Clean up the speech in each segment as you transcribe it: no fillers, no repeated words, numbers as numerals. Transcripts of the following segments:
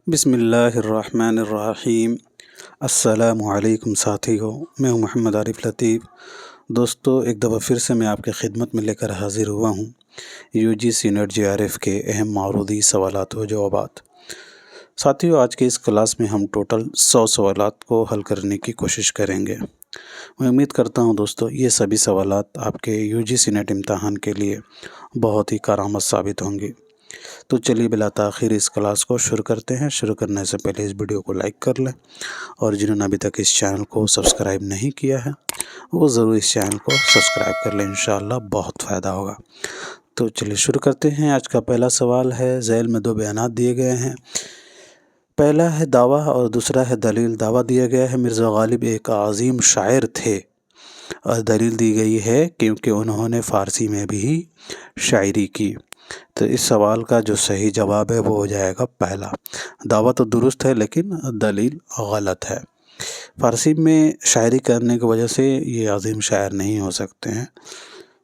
بسم اللہ الرحمن الرحیم۔ السلام علیکم ساتھیو، میں ہوں محمد عارف لطیف۔ دوستو، ایک دفعہ پھر سے میں آپ کی خدمت میں لے کر حاضر ہوا ہوں UGC نیٹ JRF کے اہم معروضی سوالات و جوابات۔ ساتھیو، آج کے اس کلاس میں ہم ٹوٹل 100 سوالات کو حل کرنے کی کوشش کریں گے۔ میں امید کرتا ہوں دوستو یہ سبھی سوالات آپ کے UGC نیٹ امتحان کے لیے بہت ہی کارآمد ثابت ہوں گی۔ تو چلیے بلا تاخیر اس کلاس کو شروع کرتے ہیں۔ شروع کرنے سے پہلے اس ویڈیو کو لائک کر لیں، اور جنہوں نے ابھی تک اس چینل کو سبسکرائب نہیں کیا ہے وہ ضرور اس چینل کو سبسکرائب کر لیں، انشاءاللہ بہت فائدہ ہوگا۔ تو چلیے شروع کرتے ہیں۔ آج کا پہلا سوال ہے، ذیل میں 2 بیانات دیے گئے ہیں۔ پہلا ہے دعویٰ اور دوسرا ہے دلیل۔ دعویٰ دیا گیا ہے مرزا غالب ایک عظیم شاعر تھے، اور دلیل دی گئی ہے کیونکہ انہوں نے فارسی میں بھی شاعری کی۔ تو اس سوال کا جو صحیح جواب ہے وہ ہو جائے گا پہلا۔ دعویٰ تو درست ہے لیکن دلیل غلط ہے۔ فارسی میں شاعری کرنے کی وجہ سے یہ عظیم شاعر نہیں ہو سکتے ہیں،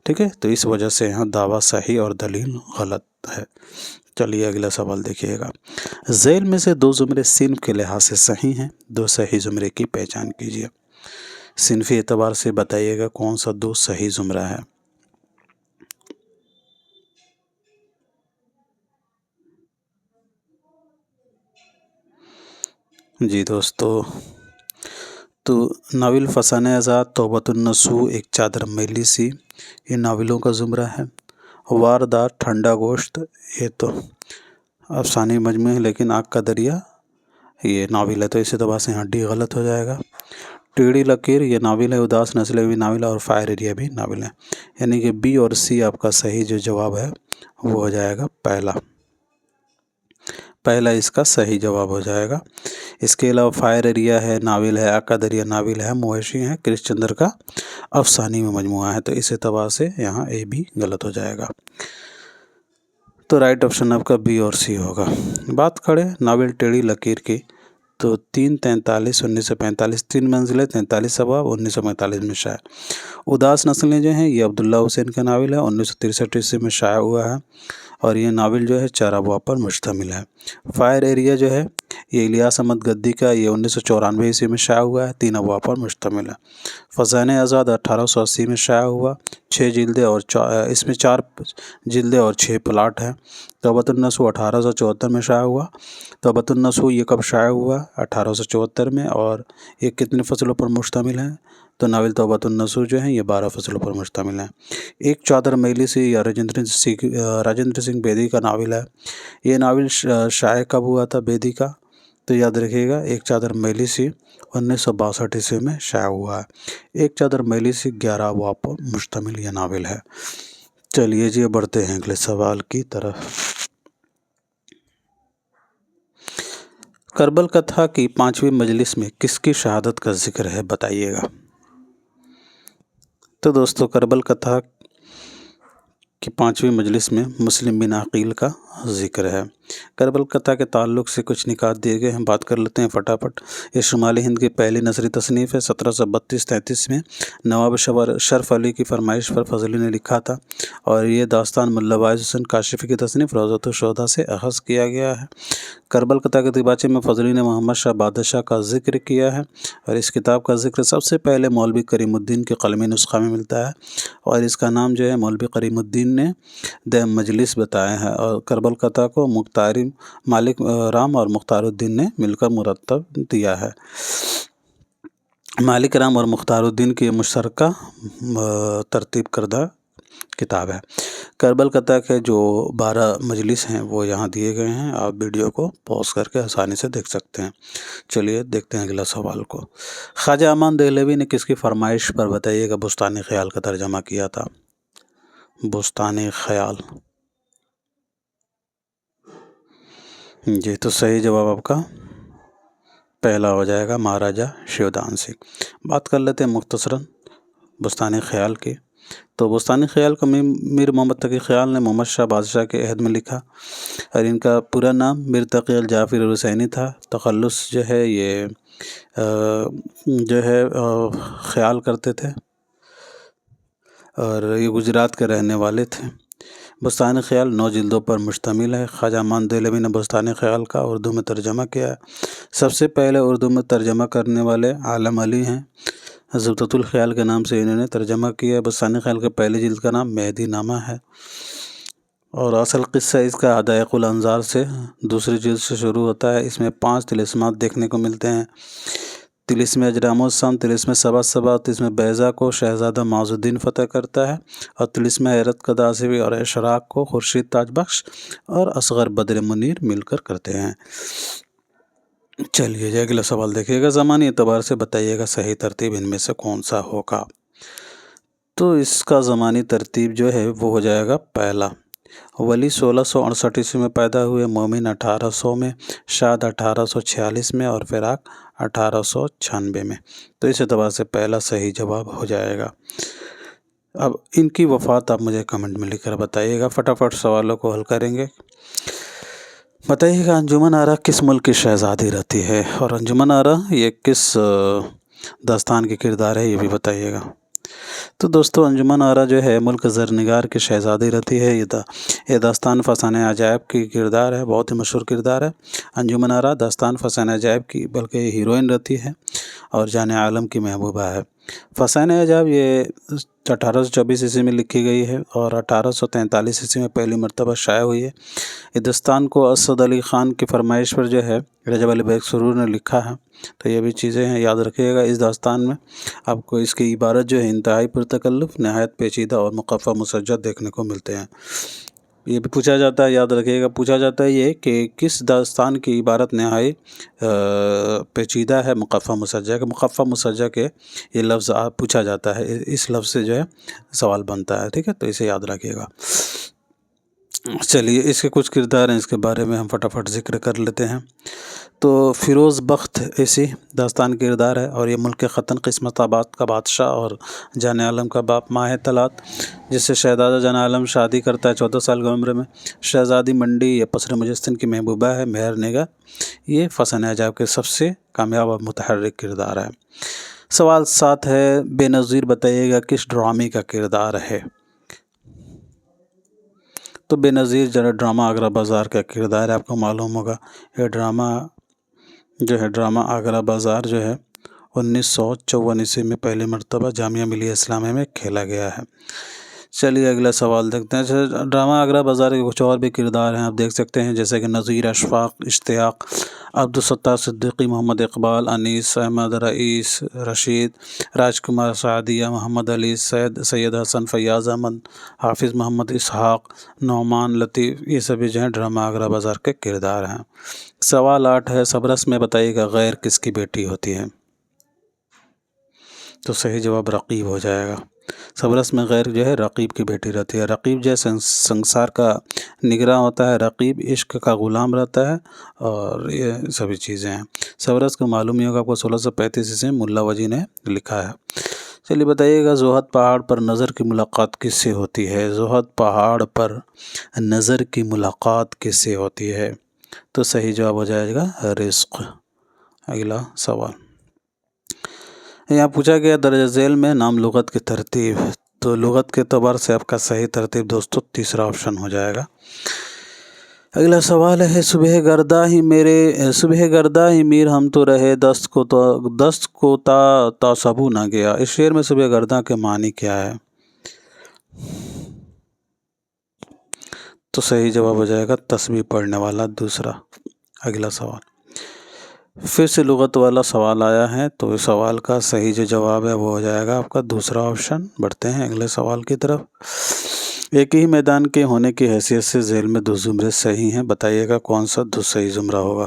ٹھیک ہے؟ تو اس وجہ سے یہاں دعویٰ صحیح اور دلیل غلط ہے۔ چلیے اگلا سوال دیکھیے گا۔ ذیل میں سے 2 زمرے صنف کے لحاظ سے صحیح ہیں، 2 صحیح زمرے کی پہچان کیجیے۔ صنفی اعتبار سے بتائیے گا کون سا 2 صحیح زمرہ ہے۔ جی دوستو، تو ناول فسانہ آزاد، توبۃ النصوح، ایک چادر میلی سی، یہ ناولوں کا زمرہ ہے۔ واردات، ٹھنڈا گوشت، یہ تو افسانے مجموعہ ہے، لیکن آگ کا دریا یہ ناول ہے، تو اس اعتبار سے ہڈی غلط ہو جائے گا۔ ٹیڑھی لکیر یہ ناول ہے۔ اداس نسلیں بھی ناول ہے، اور فائر ایریا بھی ناول ہے، یعنی کہ B اور C آپ کا صحیح جو جواب ہے وہ ہو جائے گا پہلا اس کا صحیح جواب ہو جائے گا۔ اس کے علاوہ فائر ایریا ہے ناول ہے، آگ کا دریا ناول ہے، مویشی ہے کرش چندر کا افسانے میں مجموعہ ہے، تو اس اعتبار سے یہاں A بھی غلط ہو جائے گا۔ تو رائٹ آپشن آپ کا B اور C ہوگا۔ بات کریں ناول ٹیڑھی لکیر کی، تو 343 1945، 3 منزلیں 43 ابواب 1945 میں شائع۔ اداس نسلیں جو ہیں یہ عبداللہ حسین کا ناول ہے، 1963 میں شائع ہوا ہے، اور یہ ناول جو ہے 4 ابواب پر مشتمل ہے۔ فائر ایریا جو ہے یہ الیاس احمد گدی کا، یہ 1994 میں شائع ہوا ہے، 3 ابواب پر مشتمل ہے۔ فسانہ آزاد 1880 میں شائع ہوا، 6 جلدیں اور اس میں 4 جلدیں اور 6 پلاٹ ہیں۔ توبۃ النصوح 1874 میں شائع ہوا۔ توبۃ النصوح یہ کب شائع ہوا؟ 1874 میں، اور یہ کتنے فصلوں پر مشتمل ہے؟ تو ناول توبۃ النصوح جو ہے یہ 12 فصلوں پر مشتمل ہے۔ ایک چادر میلی سی یا راجندر سنگھ بیدی کا ناول ہے۔ یہ ناول شائع کب ہوا تھا بیدی کا؟ تو یاد رکھیے گا ایک چادر میلی سی 1962 میں شائع ہوا ہے۔ ایک چادر میلی سی 11 ابواب پر مشتمل یہ ناول ہے۔ چلیے جی بڑھتے ہیں اگلے سوال کی طرف۔ کربل کتھا کی 5ویں مجلس میں کس کی شہادت کا ذکر ہے، بتائیے گا۔ تو دوستو کربل کتھا کی 5ویں مجلس میں مسلم بن عقیل کا ذکر ہے۔ کربل کتھا کے تعلق سے کچھ نکات دیے گئے ہیں، بات کر لیتے ہیں فٹافٹ۔ یہ شمالی ہند کی پہلی نثری تصنیف ہے۔ 1732-33 میں نواب شرف علی کی فرمائش پر فضلی نے لکھا تھا، اور یہ داستان ملا واعظ حسین کاشفی کی تصنیف روضۃ الشہداء سے اخذ کیا گیا ہے۔ کربل کتھا کے دیباچے میں فضلی نے محمد شاہ بادشاہ کا ذکر کیا ہے، اور اس کتاب کا ذکر سب سے پہلے مولوی کریم الدین کے قلمی نسخہ میں ملتا ہے، اور اس کا نام جو ہے مولوی کریم الدین نے د مجلس بتایا ہے، اور کربل کتھا کو مالک رام اور مختار الدین نے مل کر مرتب دیا ہے۔ مالک رام اور مختار الدین کی مشترکہ ترتیب کردہ کتاب ہے۔ کربل کتھا کے جو 12 مجلس ہیں وہ یہاں دیے گئے ہیں، آپ ویڈیو کو پوز کر کے آسانی سے دیکھ سکتے ہیں۔ چلیے دیکھتے ہیں اگلا سوال کو۔ خواجہ امان دہلوی نے کس کی فرمائش پر، بتائیے گا، بستان خیال کا ترجمہ کیا تھا؟ بستان خیال، جی تو صحیح جواب آپ کا پہلا ہو جائے گا، مہاراجہ شیودان سنگھ۔ بات کر لیتے ہیں مختصراً بستان خیال کی۔ تو بستان خیال کو میر محمد تقی خیال نے محمد شاہ بادشاہ کے عہد میں لکھا، اور ان کا پورا نام میر تقی الجعفری الحسینی تھا۔ تخلص جو ہے یہ خیال کرتے تھے، اور یہ گجرات کے رہنے والے تھے۔ بستان خیال 9 جلدوں پر مشتمل ہے۔ خواجہ امان دہلوی نے بستان خیال کا اردو میں ترجمہ کیا ہے۔ سب سے پہلے اردو میں ترجمہ کرنے والے عالم علی ہیں، زبدۃ الخیال کے نام سے انہوں نے ترجمہ کیا ہے۔ بستان خیال کے پہلی جلد کا نام مہدی نامہ ہے، اور اصل قصہ اس کا حدائق الانظار سے دوسری جلد سے شروع ہوتا ہے۔ اس میں 5 طلسمات دیکھنے کو ملتے ہیں۔ طلسم اجرام السم، طلسم سبا سبا، طلسم بیضا کو شہزادہ معز الدین فتح کرتا ہے، اور طلسم حیرت قداسوی اور اشراق کو خورشید تاج بخش اور اصغر بدر منیر مل کر کرتے ہیں۔ چلیے اگلا سوال دیکھیے گا، زمانی اعتبار سے بتائیے گا صحیح ترتیب ان میں سے کون سا ہوگا۔ تو اس کا زمانی ترتیب جو ہے وہ ہو جائے گا پہلا، ولی 1668 عیسوی میں پیدا ہوئے، مومن 1800 میں، شاد 1846 میں، اور فراق 1896 میں۔ تو اس اعتبار سے پہلا صحیح جواب ہو جائے گا۔ اب ان کی وفات آپ مجھے کمنٹ میں لکھ کر بتائیے گا۔ فٹافٹ سوالوں کو حل کریں گے۔ بتائیے گا انجمن آرا کس ملک کی شہزادی رہتی ہے، اور انجمن آرا یہ کس داستان کی کردار ہے یہ بھی بتائیے گا۔ تو دوستو انجمن آرا جو ہے ملک زرنگار کی شہزادی رہتی ہے۔ یہ داستان فسانہ عجائب کی کردار ہے، بہت ہی مشہور کردار ہے۔ انجمن آرا داستان فسانہ عجائب کی بلکہ ہیروئن رہتی ہے اور جان عالم کی محبوبہ ہے۔ فسانہ عجائب یہ 1824 عیسوی میں لکھی گئی ہے اور 1843 عیسوی میں پہلی مرتبہ شائع ہوئی ہے۔ یہ داستان کو اسد علی خان کی فرمائش پر جو ہے رجب علی بیگ سرور نے لکھا ہے۔ تو یہ بھی چیزیں ہیں، یاد رکھیے گا۔ اس داستان میں آپ کو اس کی عبارت جو ہے انتہائی پرتکلف، نہایت پیچیدہ اور مقفع مسجع دیکھنے کو ملتے ہیں۔ یہ بھی پوچھا جاتا ہے، یاد رکھیے گا، پوچھا جاتا ہے یہ کہ کس داستان کی عبارت نہائی پیچیدہ ہے، مقفع مسجع کہ مقفع مسجع کے یہ لفظ پوچھا جاتا ہے، اس لفظ سے جو ہے سوال بنتا ہے، ٹھیک ہے، تو اسے یاد رکھیے گا۔ چلیے اس کے کچھ کردار ہیں، اس کے بارے میں ہم فٹافٹ ذکر کر لیتے ہیں۔ تو فیروز بخت ایسی داستان کردار ہے، اور یہ ملک ختن قسمت آباد کا بادشاہ اور جان عالم کا باپ ماہ طلعت، جس سے شہزادہ جان عالم شادی کرتا ہے 14 سال کی عمر میں۔ شہزادی منڈی یہ پسر مجستن کی محبوبہ ہے، مہر نگاہ یہ فسانہ عجائب کے سب سے کامیاب اور متحرک کردار ہے۔ سوال 7 ہے، بے نظیر بتائیے گا کس ڈرامے کا کردار ہے۔ تو بے نظیر ڈرامہ آگرہ بازار کا کردار ہے، آپ کو معلوم ہوگا۔ یہ ڈرامہ جو ہے، ڈرامہ آگرہ بازار جو ہے 1954 عیسوی میں پہلی مرتبہ جامعہ ملیہ اسلامیہ میں کھیلا گیا ہے۔ چلیے اگلا سوال دیکھتے ہیں۔ ڈرامہ آگرہ بازار کے کچھ اور بھی کردار ہیں، آپ دیکھ سکتے ہیں، جیسے کہ نذیر، اشفاق، اشتیاق، عبدالستار صدیقی، محمد اقبال، انیس، احمد رئیس، رشید، راج کمار سعدیہ، محمد علی، سید حسن، فیاض احمد، حافظ محمد اسحاق، نعمان لطیف، یہ سبھی جو ہیں ڈرامہ آگرہ بازار کے کردار ہیں۔ سوال 8 ہے، سبرس میں بتائیے گا غیر کس کی بیٹی ہوتی ہے۔ تو صحیح جواب رقیب ہو جائے گا۔ سبرس میں غیر جو ہے رقیب کی بیٹی رہتی ہے۔ رقیب جو ہے سنسار کا نگراں ہوتا ہے، رقیب عشق کا غلام رہتا ہے، اور یہ سبھی چیزیں ہیں۔ سبرس کو معلوم ہی ہوگا آپ کو 1635 عیسوی میں ملا وجی نے لکھا ہے۔ چلیے بتائیے گا زہد پہاڑ پر نظر کی ملاقات کس سے ہوتی ہے۔ زہد پہاڑ پر نظر کی ملاقات کس سے ہوتی ہے۔ تو صحیح جواب ہو جائے گا رزق۔ اگلا سوال یہاں پوچھا گیا درجہ ذیل میں نام لغت کی ترتیب۔ تو لغت کے اعتبار سے آپ کا صحیح ترتیب دوستو تیسرا آپشن ہو جائے گا۔ اگلا سوال ہے، صبح گردہ ہی میر ہم تو رہے، دست کو تا سبو نہ گیا۔ اس شعر میں صبح گردہ کے معنی کیا ہے۔ تو صحیح جواب ہو جائے گا تسبیح پڑھنے والا، دوسرا۔ اگلا سوال پھر سے لغت والا سوال آیا ہے، تو اس سوال کا صحیح جو جواب ہے وہ ہو جائے گا آپ کا دوسرا آپشن۔ بڑھتے ہیں اگلے سوال کی طرف۔ ایک ہی میدان کے ہونے کی حیثیت سے ذیل میں 2 زمرے صحیح ہیں، بتائیے گا کون سا 2 صحیح زمرہ ہوگا۔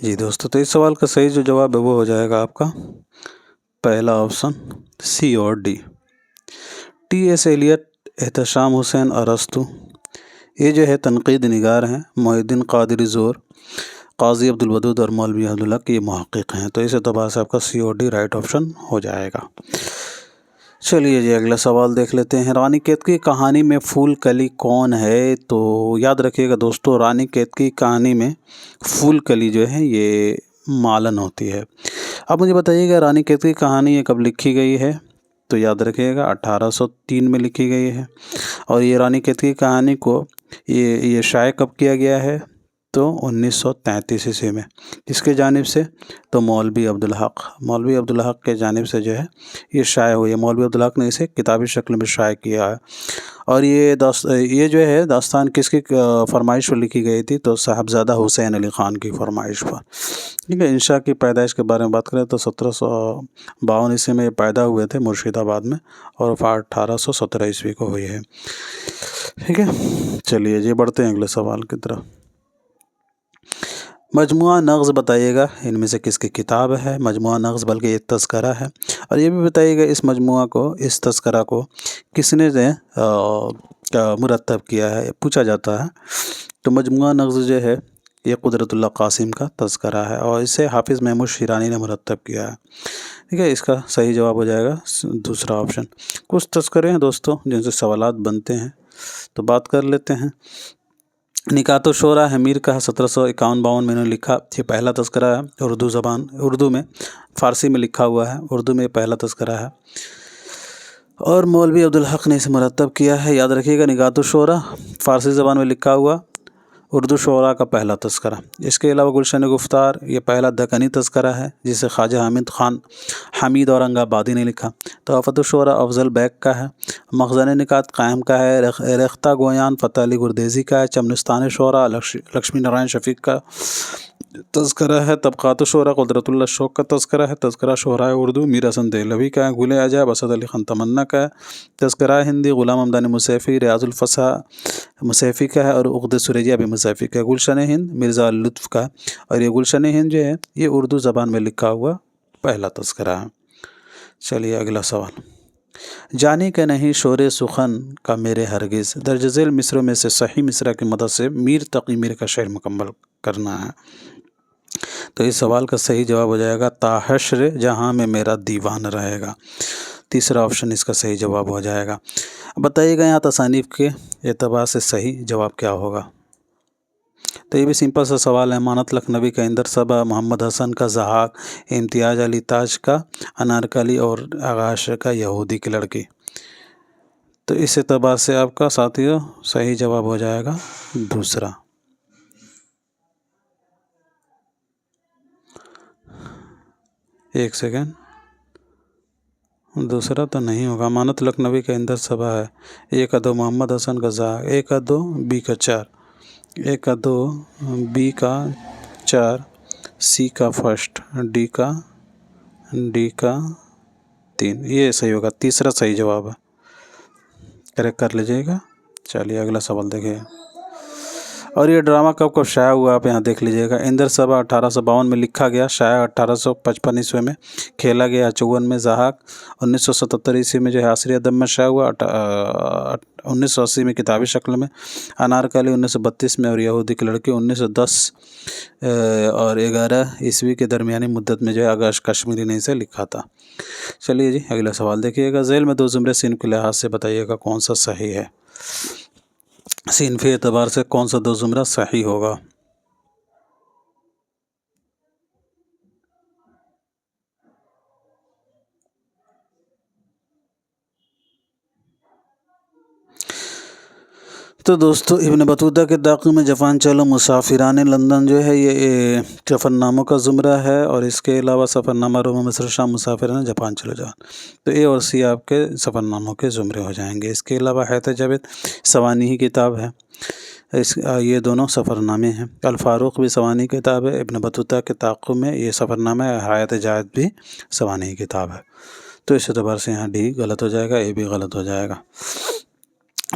جی دوستو، تو اس سوال کا صحیح جو جواب ہے وہ ہو جائے گا آپ کا پہلا آپشن سی اور D, T S Eliot, Ihtisham Hussain ارسطو، یہ جو ہے تنقید نگار ہیں، محی الدین قادری زور، قاضی عبدالودود اور مولوی عبدالحق، یہ محقق ہیں۔ تو اس اعتبار سے آپ کا سی اور ڈی رائٹ آپشن ہو جائے گا۔ چلیے جی اگلا سوال دیکھ لیتے ہیں۔ رانی کیتکی کہانی میں پھول کلی کون ہے؟ تو یاد رکھیے گا دوستو، رانی کیتکی کہانی میں پھول کلی جو ہے یہ مالن ہوتی ہے۔ اب مجھے بتائیے گا رانی کیتکی کہانی یہ کب لکھی گئی ہے؟ تو یاد رکھیے گا 1803 میں لکھی گئی ہے۔ اور یہ رانی کیتکی کہانی کو یہ شائع کب کیا گیا ہے؟ تو 1933 عیسوی میں۔ کس کے جانب سے؟ تو مولوی عبدالحق کے جانب سے جو ہے یہ شائع ہوئی ہے۔ مولوی عبدالحق نے اسے کتابی شکل میں شائع کیا ہے۔ اور یہ جو ہے داستان کس کی فرمائش پر لکھی گئی تھی؟ تو صاحبزادہ حسین علی خان کی فرمائش پر۔ ٹھیک ہے، انشاء کی پیدائش کے بارے میں بات کریں تو 1752 عیسوی میں یہ پیدا ہوئے تھے مرشید آباد میں، اور وفات 1817 عیسوی کو ہوئی ہے۔ ٹھیک ہے، چلیے جی بڑھتے ہیں اگلے سوال کی طرف۔ مجموعہ نغز بتائیے گا ان میں سے کس کی کتاب ہے؟ مجموعہ نغز بلکہ ایک تذکرہ ہے، اور یہ بھی بتائیے گا اس مجموعہ کو، اس تذکرہ کو کس نے مرتب کیا ہے، پوچھا جاتا ہے۔ تو مجموعہ نغز جو ہے یہ قدرت اللہ قاسم کا تذکرہ ہے، اور اسے حافظ محمود شیرانی نے مرتب کیا ہے۔ ٹھیک ہے، اس کا صحیح جواب ہو جائے گا دوسرا آپشن۔ کچھ تذکرے ہیں دوستوں جن سے سوالات بنتے ہیں، تو بات کر لیتے ہیں۔ نکات الشعراء میر کا 1751-52 میں انہوں نے لکھا، یہ پہلا تذکرہ ہے اردو میں، فارسی میں لکھا ہوا ہے، اردو میں پہلا تذکرہ ہے، اور مولوی عبدالحق نے اسے مرتب کیا ہے۔ یاد رکھیے گا نکات الشعراء فارسی زبان میں لکھا ہوا، اردو شعراء کا پہلا تذکرہ۔ اس کے علاوہ گلشن گفتار یہ پہلا دکنی تذکرہ ہے جسے خواجہ حمید اورنگ آبادی نے لکھا۔ تحفۃ الشعراء افضل بیگ کا ہے۔ مخزن نکات قائم کا ہے، ریختہ گویان فتح علی گردیزی کا ہے۔ چمنستان شعراء لکشمی نارائن شفیق کا تذکرہ ہے۔ طبقات الشعراء قدرت اللہ شوق کا تذکرہ ہے۔ تذکرہ شعراء اردو میر حسن دہلوی کا ہے۔ گل عجائب اسد علی خان تمنا کا ہے۔ تذکرہ ہندی غلام حمدانی مصیفی ریاض الفصاح مصیفی کا ہے، اور عقد سریجہ بھی مصیفی کا ہے۔ گلشن ہند مرزا الطف کا ہے، اور یہ گلشن ہند جو ہے یہ اردو زبان میں لکھا ہوا پہلا تذکرہ ہے۔ چلیے اگلا سوال۔ جانی کہ نہیں شور سخن کا میرے ہرگز، درج ذیل مصروں میں سے صحیح مصرع کی مدد سے میر تقی میر کا شعر مکمل کرنا ہے۔ تو اس سوال کا صحیح جواب ہو جائے گا تا حشر جہاں میں میرا دیوان رہے گا، تیسرا آپشن اس کا صحیح جواب ہو جائے گا۔ بتائیے گا یہاں تصانیف کے اعتبار سے صحیح جواب کیا ہوگا؟ تو یہ بھی سمپل سا سوال ہے۔ امانت لکھنوی کا اندر صبا، محمد حسن کا ضحاک، امتیاز علی تاج کا انارکلی، اور آغا اشرف کا یہودی کی لڑکی۔ تو اس اعتبار سے آپ کا ساتھیوں صحیح جواب ہو جائے گا دوسرا۔ ایک سیکنڈ، دوسرا تو نہیں ہوگا۔ امانت لکھنوی کا اندر صبا ہے، 1-2 محمد حسن کا ضحاک، 1-2 بی کا 4، 1-2 بی کا 4، سی کا فرسٹ، ڈی کا 3، یہ صحیح ہوگا، تیسرا صحیح جواب ہے، کریکٹ کر لیجیے گا۔ چلیے اگلا سوال دیکھیے۔ اور یہ ڈرامہ کب شائع ہوا آپ یہاں دیکھ لیجیے گا۔ اندر صبا 1852 میں لکھا گیا، شائع 1855 عیسوی میں، کھیلا گیا 54 میں، ضحاک 1977 عیسوی میں جو ہے عصری ادب میں شائع ہوا، 1980 میں کتابی شکل میں، انارکلی 1932 میں، اور یہودی کی لڑکی 1910 اور 11 عیسوی کے درمیانی مدت میں جو ہے آغاش کشمیری نے اسے لکھا تھا۔ چلیے جی اگلا سوال دیکھیے گا۔ ذیل میں 2 زمرے صنف کے لحاظ سے بتائیے گا کون سا صحیح ہے، صنفی اعتبار سے کون سا 2 زمرہ صحیح ہوگا؟ تو دوستو ابن بطوطہ کے طاقم میں جفان چلو مسافران لندن جو ہے یہ سفر ناموں کا زمرہ ہے، اور اس کے علاوہ سفر نامہ روم مصر شام مسافران جاپان چلو جان، تو اے اور سی آپ کے سفر ناموں کے زمرے ہو جائیں گے۔ اس کے علاوہ حیات جاوید سوانحی کتاب ہے، یہ دونوں سفر نامے ہیں۔ الفاروق بھی سوانحی کتاب ہے، ابن بطوطہ کے تعاقب میں یہ سفر نامہ ہے، حیات جاوید بھی سوانحی کتاب ہے۔ تو اس اعتبار سے یہاں ڈی غلط ہو جائے گا، اے بھی غلط ہو جائے گا۔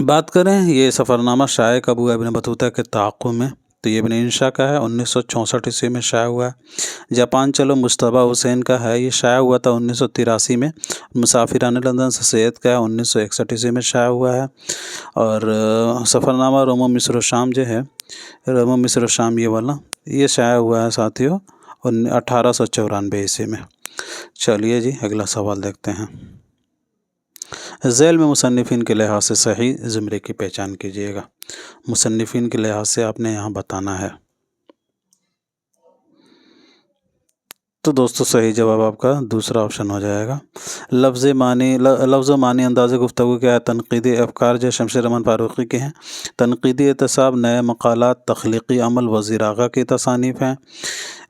بات کریں یہ سفر نامہ شائع کب ہوا ابن بطوطہ کے تعاقب میں، تو یہ ابن انشا کا ہے، 1964 عیسوی میں شائع ہوا ہے۔ جاپان چلو مصطفیٰ حسین کا ہے، یہ شائع ہوا تھا 1983 میں۔ مسافران لندن سے سید کا ہے، 1961 عیسوی میں شائع ہوا ہے۔ اور سفرنامہ روم و مصر و شام جو ہے، روم و مصر و شام یہ والا، یہ شائع ہوا ہے ساتھیوں 1894 عیسوی میں۔ چلیے جی اگلا سوال دیکھتے ہیں۔ ذیل میں مصنفین کے لحاظ سے صحیح زمرے کی پہچان کیجیے گا۔ مصنفین کے لحاظ سے آپ نے یہاں بتانا ہے۔ تو دوستو صحیح جواب آپ کا دوسرا آپشن ہو جائے گا۔ لفظ و معنی انداز گفتگو کیا ہے؟ تنقیدی افکار جو شمس رحمان فاروقی کے ہیں، تنقیدی اعتصاب، نئے مقالات، تخلیقی عمل وزیر آغا کی تصانیف ہیں۔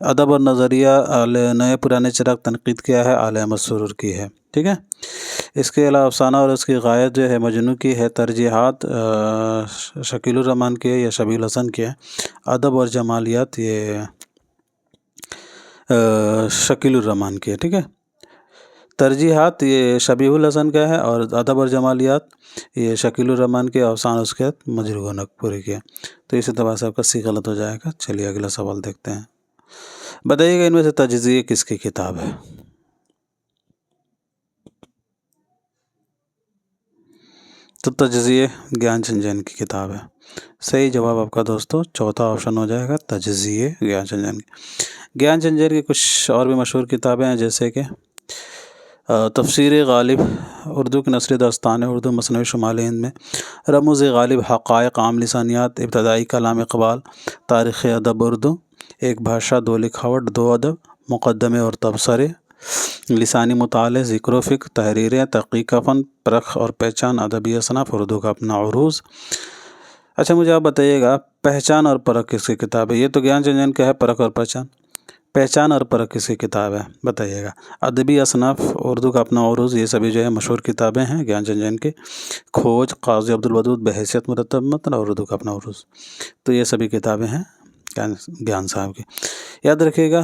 ادب اور نظریہ نئے پرانے چراغ تنقید کیا ہے؟ آل احمد سرور کی ہے، ٹھیک ہے۔ اس کے علاوہ افسانہ اور اس کی غایت جو ہے مجنوں کی ہے۔ ترجیحات شکیل الرحمان کی ہے یا شبیہ الحسن کی ہے۔ ادب اور جمالیات یہ شکیل الرحمان کی ہے، ٹھیک ہے۔ ترجیحات یہ شبیہ الحسن کا ہے، اور ادب اور جمالیات یہ شکیل الرحمان کے، افسانہ اس کے مجروح نقپوری کے۔ تو اس اعتبار سے آپ کا سی غلط ہو جائے گا۔ چلیے اگلا سوال دیکھتے ہیں۔ بتائیے گا ان میں سے تجزیہ کس کی کتاب ہے؟ تو تجزیہ گیان چند جین کی کتاب ہے۔ صحیح جواب آپ کا دوستو چوتھا آپشن ہو جائے گا، تجزیہ گیان چند جین کی۔ گیان چند جین کی کچھ اور بھی مشہور کتابیں ہیں، جیسے کہ تفسیر غالب اردو کی نثری داستان ہے، اردو مثنوی شمال ہند میں، رموز غالب، حقائق عام لسانیات، ابتدائی کلام اقبال، تاریخ ادب اردو، ایک بھاشا دو لکھاوٹ دو ادب، مقدمے اور تبصرے، لسانی مطالعے، ذکر و فکر، تحریریں، تحقیق فن، پرکھ اور پہچان، ادبی اصناف، اردو کا اپنا عروض۔ اچھا مجھے آپ بتائیے گا پہچان اور پرکھ کس کی کتاب ہے؟ یہ تو گیان چند جین کا ہے، پرکھ اور پہچان۔ پہچان اور پرکھ کس کی کتاب ہے بتائیے گا؟ ادبی اصناف، اردو کا اپنا عروض، یہ سبھی جو ہے مشہور کتابیں ہیں گیان چند جین کی۔ کھوج، قاضی عبدالودود، بحیثیت مرتب متن اور اردو کا اپنا عروض۔ تو یہ سبھی کتابیں ہیں گیان صاحب کی۔ یاد رکھیے گا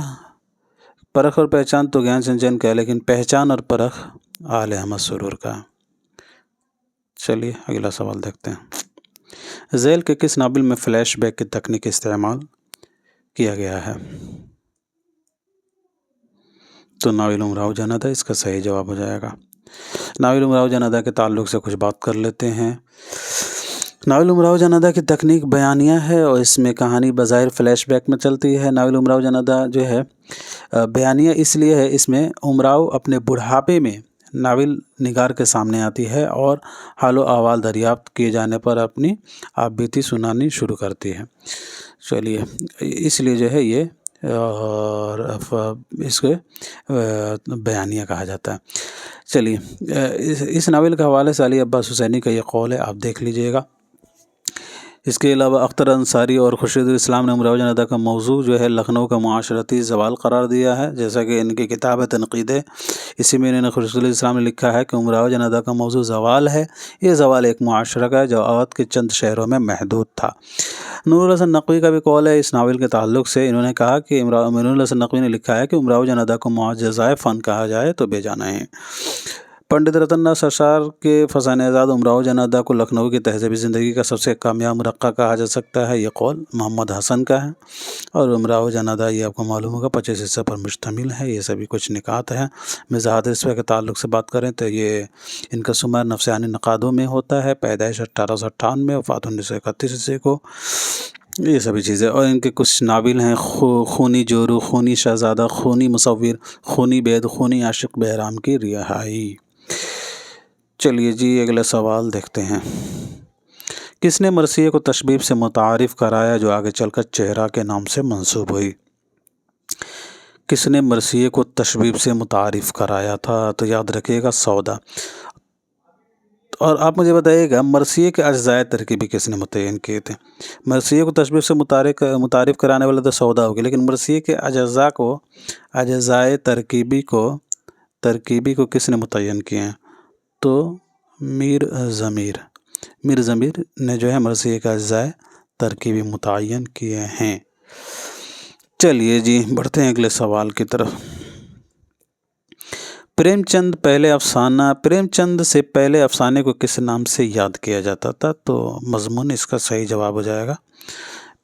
پرکھ اور پہچان تو گیان چند جین کا ہے، لیکن پہچان اور پرکھ آل احمد سرور کا۔ چلیے اگلا سوال دیکھتے ہیں۔ ذیل کے کس ناول میں فلیش بیک کی تکنیک استعمال کیا گیا ہے؟ تو ناول امراؤ جنازہ اس کا صحیح جواب ہو جائے گا۔ ناول امراؤ جنازہ کے تعلق سے کچھ بات کر لیتے ہیں۔ ناول امراؤ جنازہ کی تکنیک بیانیہ ہے، اور اس میں کہانی بظاہر فلیش بیک میں چلتی ہے۔ ناول امراؤ جنازہ جو ہے بیانیہ اس لیے ہے، اس میں امراؤ اپنے بڑھاپے میں ناول نگار کے سامنے آتی ہے اور حال و احوال دریافت کیے جانے پر اپنی آپ بیتی سنانی شروع کرتی ہے۔ چلیے اس لیے جو ہے یہ اور اس کو بیانیہ کہا جاتا ہے۔ چلیے اس ناول کے حوالے سے علی عباس حسینی کا یہ قول ہے، آپ دیکھ لیجئے گا۔ اس کے علاوہ اختر انصاری اور خورشید الاسلام نے امراؤ جنازہ کا موضوع جو ہے لکھنؤ کا معاشرتی زوال قرار دیا ہے، جیسا کہ ان کی کتاب ہے تنقید ہے۔ اسی میں انہوں نے خورشید الاسلام نے لکھا ہے کہ امراؤ جنازہ کا موضوع زوال ہے۔ یہ زوال ایک معاشرہ کا ہے جو اودھ کے چند شہروں میں محدود تھا۔ نور الحسن نقوی کا بھی قول ہے اس ناول کے تعلق سے، انہوں نے کہا کہ نور الحسن نقوی نے لکھا ہے کہ امراؤ جنازہ کو معجزۂ فن کہا جائے تو بے جانا ہے۔ پنڈت رتن ناتھ سرشار کے فسانہ اعزاز امراؤ جنازہ کو لکھنؤ کی تہذیبی زندگی کا سب سے کامیاب مرقع کہا جا سکتا ہے، یہ قول محمد حسن کا ہے۔ اور امراؤ جنازہ یہ آپ کو معلوم ہوگا 25 حصے پر مشتمل ہے۔ یہ سبھی کچھ نکات ہیں۔ مزاحت رسوہ کے تعلق سے بات کریں تو یہ ان کا شمار نفسیانی نقادوں میں ہوتا ہے۔ پیدائش 1898، وفات 1931 کو، یہ سبھی چیزیں۔ اور ان کے کچھ ناول ہیں خونی جورو، خونی شہزادہ، خونی مصور، خونی بید، خونی عاشق بہرام کی رہائی۔ چلیے جی اگلا سوال دیکھتے ہیں۔ کس نے مرثیے کو تشبیب سے متعارف کرایا جو آگے چل کر چہرہ کے نام سے منسوب ہوئی؟ کس نے مرثیے کو تشبیب سے متعارف کرایا تھا؟ تو یاد رکھیے گا سودا۔ اور آپ مجھے بتائیے گا مرثیے کے اجزائے ترکیبی کس نے متعین کیے تھے؟ مرثیے کو تشبیب سے متعارف کرانے والا تو سودا ہوگی، لیکن مرثیے کے اجزائے ترکیبی کو کس نے متعین کیے ہیں؟ تو میر ضمیر نے جو ہے مرثیے کا اجزائے ترکیبی متعین کیے ہیں۔ چلیے جی بڑھتے ہیں اگلے سوال کی طرف۔ پریم چند سے پہلے افسانے کو کس نام سے یاد کیا جاتا تھا؟ تو مضمون اس کا صحیح جواب ہو جائے گا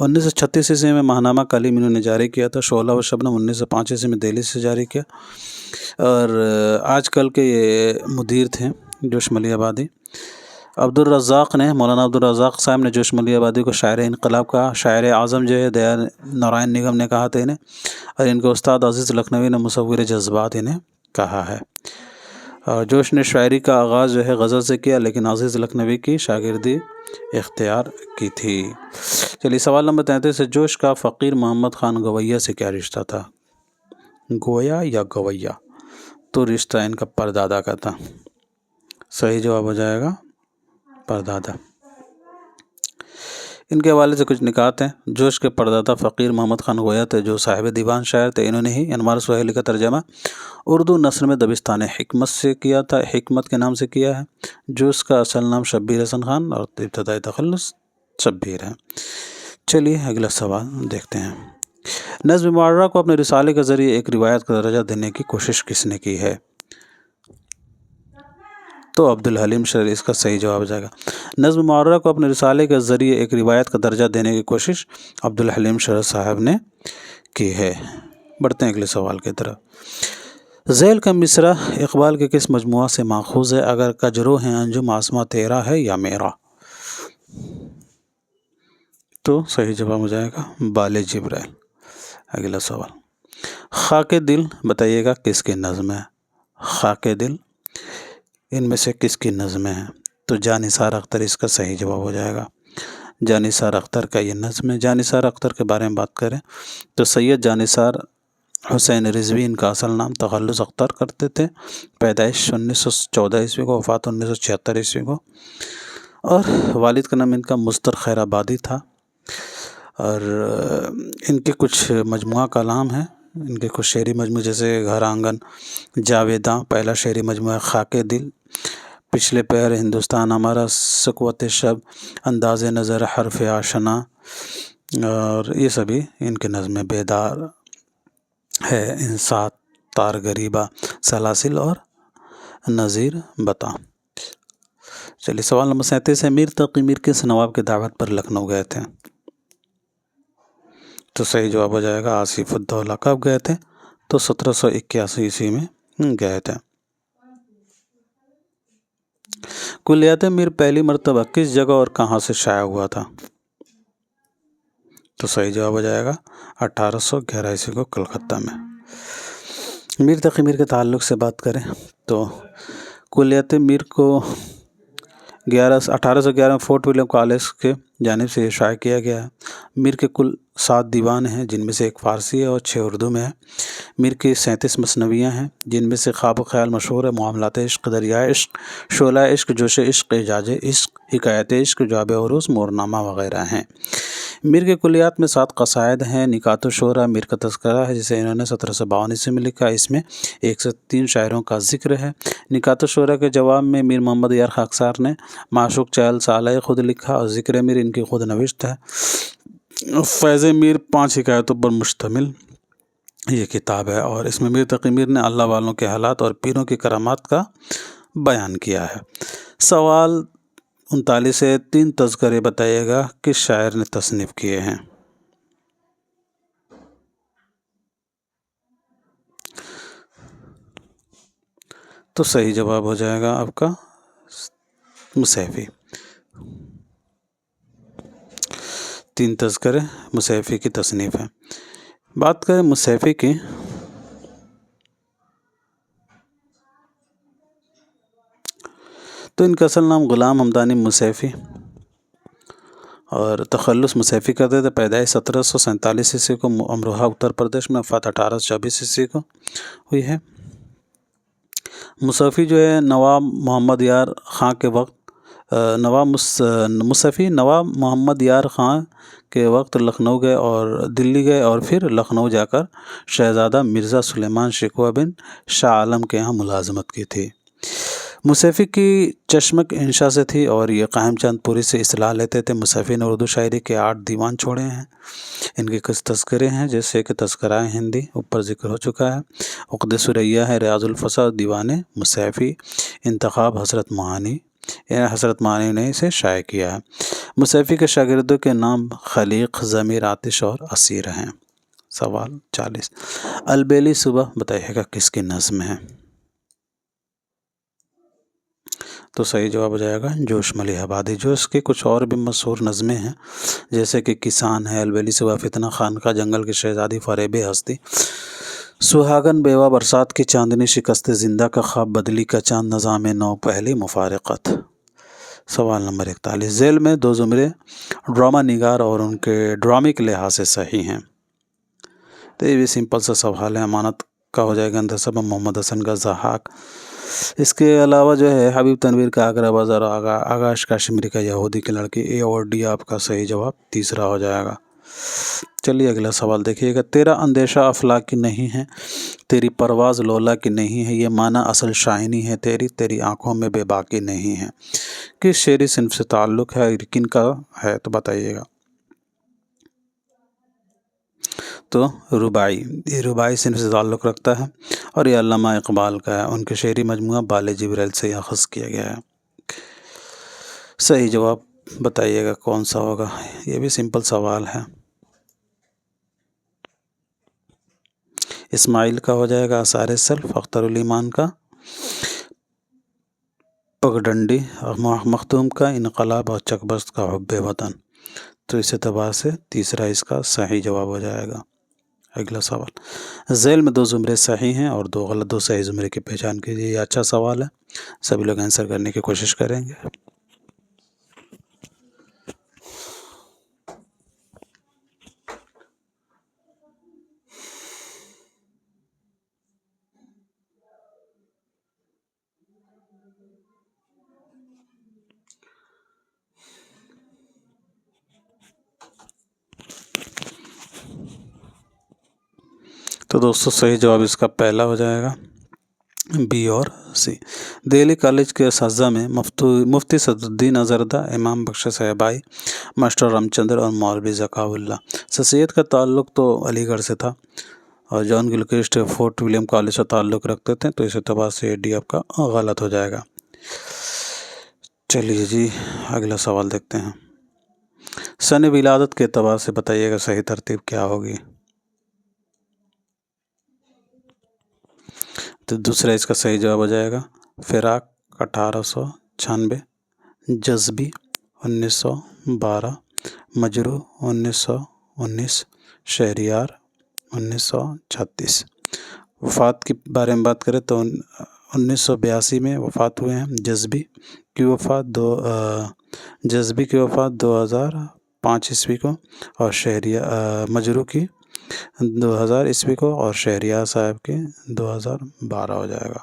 1936 میں ماہنامہ کلیم انہوں نے جاری کیا تھا. شعلہ و شبنم 1905 میں دہلی سے جاری کیا. اور آج کل کے یہ مدیر تھے جوش ملی آبادی. عبدالرزاق نے مولانا عبدالرزاق صاحب نے جوش ملی آبادی کو شاعر انقلاب کہا. شاعر اعظم جو ہے دیا نارائن نگم نے کہا تھا انہیں. اور ان کے استاد عزیز لکھنوی نے مصور جذبات انہیں کہا ہے. اور جوش نے شاعری کا آغاز جو ہے غزل سے کیا، لیکن عزیز لکھنوی کی شاگردی اختیار کی تھی. چلیے سوال نمبر 33 ہے. جوش کا فقیر محمد خان گویا سے کیا رشتہ تھا؟ گویا یا گویا؟ تو رشتہ ان کا پردادا کا تھا. صحیح جواب ہو جائے گا پردادا. ان کے حوالے سے کچھ نکات ہیں. جوش کے پردادا فقیر محمد خان گویا تھے جو صاحب دیوان شاعر تھے. انہوں نے ہی انوار سہیلی کا ترجمہ اردو نثر میں دبستان حکمت سے کیا تھا، حکمت کے نام سے کیا ہے. جوش کا اصل نام شبیر حسن خان اور ابتدائی تخلص شبیر ہے. چلیے اگلا سوال دیکھتے ہیں. نظم معرہ کو اپنے رسالے کے ذریعے ایک روایت کا درجہ دینے کی کوشش کس نے کی ہے؟ تو عبدالحلیم شرر اس کا صحیح جواب ہو جائے گا. نظم معرہ کو اپنے رسالے کے ذریعے ایک روایت کا درجہ دینے کی کوشش عبدالحلیم شرر صاحب نے کی ہے. بڑھتے ہیں اگلے سوال کی طرف. ذیل کا مصرع اقبال کے کس مجموعہ سے ماخوذ ہے؟ اگر کجرو ہیں انجم آسماں تیرا ہے یا میرا؟ تو صحیح جواب ہو جائے گا بال جبرائیل. اگلا سوال. خاک دل بتائیے گا کس کی نظم ہے؟ خاک دل ان میں سے کس کی نظمیں ہیں؟ تو جانثار اختر اس کا صحیح جواب ہو جائے گا. جانثار اختر کا یہ نظم ہے. جانثار اختر کے بارے میں بات کریں تو سید جانثار حسین رضوی ان کا اصل نام. تخلص اختر کرتے تھے. پیدائش 1914 عیسوی کو، وفات 1976 عیسوی کو. اور والد کا نام ان کا مستر خیر آبادی تھا. اور ان کے کچھ مجموعہ کلام ہیں. ان کے کچھ شعری مجموعے جیسے گھر آنگن، جاویداں پہلا شعری مجموعہ، خاک دل، پچھلے پہر، ہندوستان ہمارا، سکوت شب، انداز نظر، حرف آشنا، اور یہ سبھی ان کے نظم بیدار ہے، انسات، تار غریبہ، سلاسل اور نظیر بتا. چلیے سوال نمبر 37 ہے. میر تقی میر کس نواب کی دعوت پر لکھنؤ گئے تھے؟ تو صحیح جواب ہو جائے گا آصف الدولہ. کب گئے تھے؟ تو 1781 عیسوی میں گئے تھے. کلیات میر پہلی مرتبہ کس جگہ اور کہاں سے شائع ہوا تھا؟ تو صحیح جواب ہو جائے گا 1811 عیسوی کو کلکتہ میں. میر تقی میر کے تعلق سے بات کریں تو کلیات میر کو 1811 میں فورٹ ولیم کالج کے جانب سے یہ شائع کیا گیا ہے. میر کے کل 7 دیوان ہیں جن میں سے ایک فارسی ہے اور 6 اردو میں ہے. میر کی 37 مثنویاں ہیں جن میں سے خواب و خیال مشہور ہے، معاملات عشق، دریائے عشق، شعلہ عشق، جوش عشق، اعجاز عشق، حکایت عشق، جواب عروس، مورنامہ وغیرہ ہیں. میر کے کلیات میں 7 قصائد ہیں. نکات الشعراء میر کا تذکرہ ہے جسے انہوں نے 1752 عیسوی میں لکھا. اس میں 103 شاعروں کا ذکر ہے. نکات الشعراء کے جواب میں میر محمد یار خاکسار نے معشوق چہل سالہ خود لکھا اور ذکر میر ان کی خود نوشت ہے. فیض میر 5 حکایتوں پر مشتمل یہ کتاب ہے اور اس میں میر تقی میر نے اللہ والوں کے حالات اور پیروں کی کرامات کا بیان کیا ہے. سوال 39 ہے. 3 تذکرے بتائیے گا کس شاعر نے تصنیف کیے ہیں؟ تو صحیح جواب ہو جائے گا آپ کا مصیفی. 3 تذکرے مصیفی کی تصنیف ہے. بات کریں مصیفی کی تو ان کا اصل نام غلام حمدانی مصیفی اور تخلص مصیفی کرتے تھے. پیدائش 1747 عیسوی کو امروہہ اتر پردیش میں، وفات 1824 عیسوی کو ہوئی ہے. مصیفی جو ہے نواب محمد یار خان کے وقت مصیفی نواب محمد یار خان کے وقت لکھنؤ گئے اور دلی گئے اور پھر لکھنؤ جا کر شہزادہ مرزا سلیمان شکوہ بن شاہ عالم کے یہاں ملازمت کی تھی. مصیفی کی چشمک انشا سے تھی اور یہ قائم چند پوری سے اصلاح لیتے تھے. مصیفی نے اردو شاعری کے 8 دیوان چھوڑے ہیں. ان کے کچھ تذکرے ہیں جیسے کہ تذکرہ ہندی اوپر ذکر ہو چکا ہے، عقد ثریہ ہے، ریاض الفصل، دیوان مصیفی، انتخاب حضرت معانی نے اسے شائع کیا ہے. مصیفی کے شاگردوں کے نام خلیق، ضمیر، آتش اور اسیر ہیں۔ سوال 40، البیلی صبح بتائیے گا کس کی نظم ہے؟ تو صحیح جواب ہو جائے گا جوش ملی آبادی، جو اس کی کچھ اور بھی مشہور نظمیں ہیں جیسے کہ کسان ہے، البیلی صبح، فتنہ، خانقاہ، جنگل کی شہزادی، فریب ہستی، سہاگن، بیوہ، برسات کی چاندنی، شکست زندہ کا خواب، بدلی کا چاند، نظام نو، پہلی مفارقت۔ سوال نمبر 41، ذیل میں دو زمرے ڈرامہ نگار اور ان کے ڈرامے کے لحاظ سے صحیح ہیں۔ تو یہ بھی سمپل سا سوال ہے، امانت کا ہو جائے گا انتساب، محمد حسن کا ضحاک، اس کے علاوہ جو ہے حبیب تنویر کا آگرہ بازار، آغاش کاشمیری کا یہودی کی لڑکی۔ اے اور ڈی آپ کا صحیح جواب تیسرا ہو جائے گا۔ چلیے اگلا سوال دیکھیے گا، تیرا اندیشہ افلاک کی نہیں ہے، تیری پرواز لولا کی نہیں ہے، یہ معنی اصل شائنی ہے تیری، تیری آنکھوں میں بے باکی نہیں ہے۔ کس شعری صنف سے تعلق ہے، کن کا ہے تو بتائیے گا۔ تو رباعی، یہ رباعی صنف سے تعلق رکھتا ہے اور یہ علامہ اقبال کا ہے، ان کے شعری مجموعہ بال جبریل سے اخذ کیا گیا ہے۔ صحیح جواب بتائیے گا کون سا ہوگا، یہ بھی سمپل سوال ہے۔ اسماعیل کا ہو جائے گا آثار سلف، اختر الایمان کا پگڈنڈی، مختوم کا انقلاب اور چکبست کا حب وطن۔ تو اس اعتبار سے تیسرا اس کا صحیح جواب ہو جائے گا۔ اگلا سوال، ذیل میں دو زمرے صحیح ہیں اور دو غلط، دو صحیح زمرے کی پہچان کیجیے۔ یہ اچھا سوال ہے، سبھی لوگ آنسر کرنے کی کوشش کریں گے۔ تو دوستو صحیح جواب اس کا پہلا ہو جائے گا، بی اور سی۔ دہلی کالج کے اساتذہ میں مفتی صدرالدین ازردہ، امام بخش صاحبائی، ماسٹر رام چندر اور مولوی ذکاء اللہ۔ سید کا تعلق تو علی گڑھ سے تھا اور جان گلکرسٹ فورٹ ولیم کالج سے تعلق رکھتے تھے، تو اس اعتبار سے ڈی آپ کا غلط ہو جائے گا۔ چلیے جی اگلا سوال دیکھتے ہیں، سن ولادت کے اعتبار سے بتائیے گا صحیح ترتیب کیا ہوگی۔ تو دوسرا اس کا صحیح جواب ہو جائے گا فراق 1896، جذبی 1912، مجروح 1919، شہریار 1936۔ وفات کے بارے میں بات کریں تو 1982 میں وفات ہوئے ہیں۔ جذبی کی وفات 2005 عیسوی کو اور مجروح کی 2000 عیسوی کو اور شہریار صاحب کے 2012 ہو جائے گا۔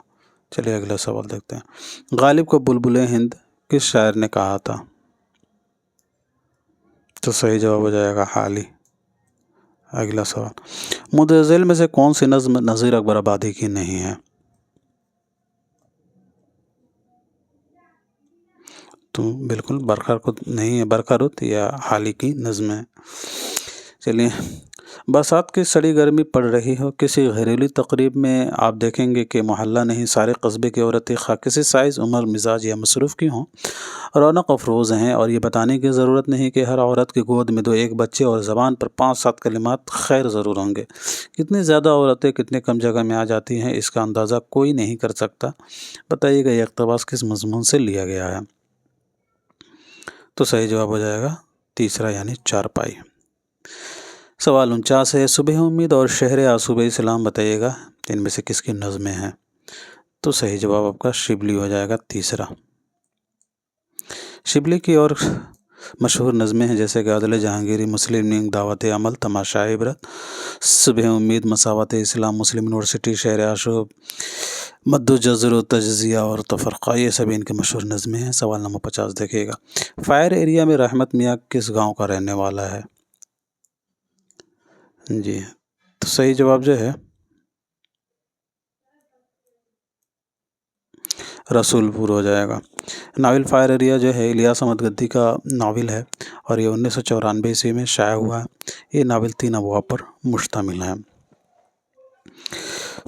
چلیے اگلا سوال دیکھتے ہیں، غالب کو بلبل ہند کس شاعر نے کہا تھا؟ تو صحیح جواب ہو جائے گا حالی۔ اگلا سوال، متزل میں سے کون سی نظم نذیر اکبر آبادی کی نہیں ہے؟ تو بالکل برقرار نہیں ہے، برقرار یا حالی کی نظم ہے۔ چلیے، برسات کی سڑی گرمی پڑ رہی ہو، کسی گھریلو تقریب میں آپ دیکھیں گے کہ محلہ نہیں سارے قصبے کی عورتیں خواہ کسی سائز، عمر، مزاج یا مصروف کی ہوں، رونق افروز ہیں، اور یہ بتانے کی ضرورت نہیں کہ ہر عورت کی گود میں 2-1 بچے اور زبان پر 5-7 کلمات خیر ضرور ہوں گے۔ کتنی زیادہ عورتیں کتنے کم جگہ میں آ جاتی ہیں، اس کا اندازہ کوئی نہیں کر سکتا۔ بتائیے گا یہ اقتباس کس مضمون سے لیا گیا ہے؟ تو صحیح جواب ہو جائے گا تیسرا یعنی چارپائی۔ سوال 49 ہے، صبح امید اور شہر آصوبۂ سلام بتائیے گا ان میں سے کس کی نظمیں ہیں؟ تو صحیح جواب آپ کا شبلی ہو جائے گا تیسرا۔ شبلی کی اور مشہور نظمیں ہیں جیسے کہ عدل جہانگیری، مسلم لنگ، دعوت عمل، تماشائے عبرت، صبح امید، مساوات اسلام، مسلم یونیورسٹی، شہر آشوب، مد و جزر و تجزیہ اور تفرقہ، یہ سبھی ان کے مشہور نظمیں ہیں۔ سوال نمبر 50 دیکھیے گا، فائر ایریا میں رحمت میاں کس گاؤں کا رہنے والا ہے؟ جی تو صحیح جواب جو ہے رسول پور ہو جائے گا۔ ناول فائر ایریا جو ہے الیاس احمد گدی کا ناول ہے اور یہ 1994 عیسوی میں شائع ہوا ہے۔ یہ ناول 3 ابواب پر مشتمل ہے۔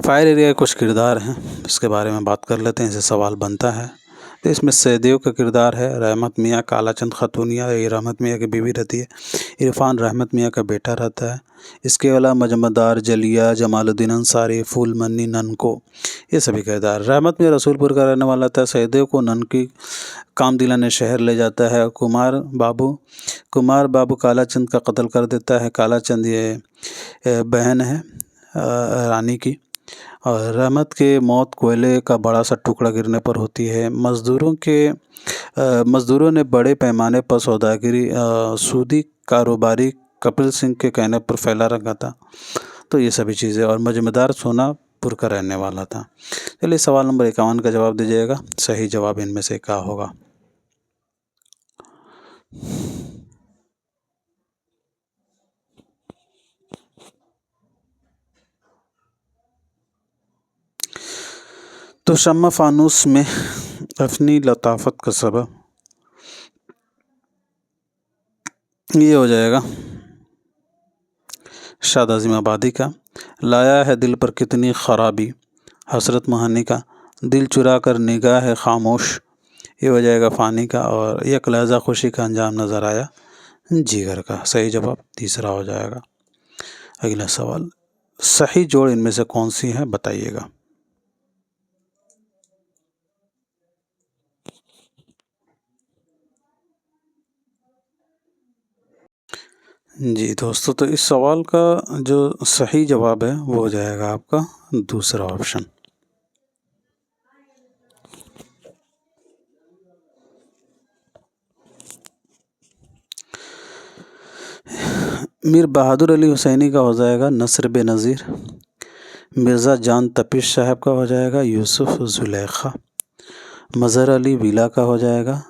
فائر ایریا کے کچھ کردار ہیں، اس کے بارے میں بات کر لیتے ہیں، اسے سوال بنتا ہے تو اس میں سیدیو کا کردار ہے، رحمت میاں کالا چند خاتونیہ، یہ رحمت میاں کی بیوی رہتی ہے، عرفان رحمت میاں کا بیٹا رہتا ہے۔ اس کے علاوہ مجمدار، جلیہ، جمال الدین انصاری، پھول منی، ننکو، یہ سبھی کردار۔ رحمت میاں رسول پور کا رہنے والا تھا، سیدیو کو ننکی کام دلانے شہر لے جاتا ہے، کمار بابو کالا چند کا قتل کر دیتا ہے۔ کالا چند یہ بہن ہے رانی کی، اور رحمت کے موت کوئلے کا بڑا سا ٹکڑا گرنے پر ہوتی ہے۔ مزدوروں نے بڑے پیمانے پر سوداگری سودی کاروباری کپل سنگھ کے کہنے پر پھیلا رکھا تھا، تو یہ سبھی چیزیں، اور مجمدار سونا پور کا رہنے والا تھا۔ چلیے سوال نمبر 51 کا جواب دیجیے گا، صحیح جواب ان میں سے کیا ہوگا؟ تو شمع فانوس میں اپنی لطافت کا سبب یہ ہو جائے گا شاد عظیم آبادی کا۔ لایا ہے دل پر کتنی خرابی، حسرت مہانی کا۔ دل چرا کر نگاہ ہے خاموش، یہ ہو جائے گا فانی کا۔ اور یک لحظہ خوشی کا انجام نظر آیا جگر کا۔ صحیح جواب تیسرا ہو جائے گا۔ اگلا سوال، صحیح جوڑ ان میں سے کون سی ہے بتائیے گا۔ جی دوستو، تو اس سوال کا جو صحیح جواب ہے وہ ہو جائے گا آپ کا دوسرا آپشن۔ میر بہادر علی حسینی کا ہو جائے گا نصر بے نظیر۔ مرزا جان تپش صاحب کا ہو جائے گا یوسف زلیخا۔ مظہر علی ویلا کا ہو جائے گا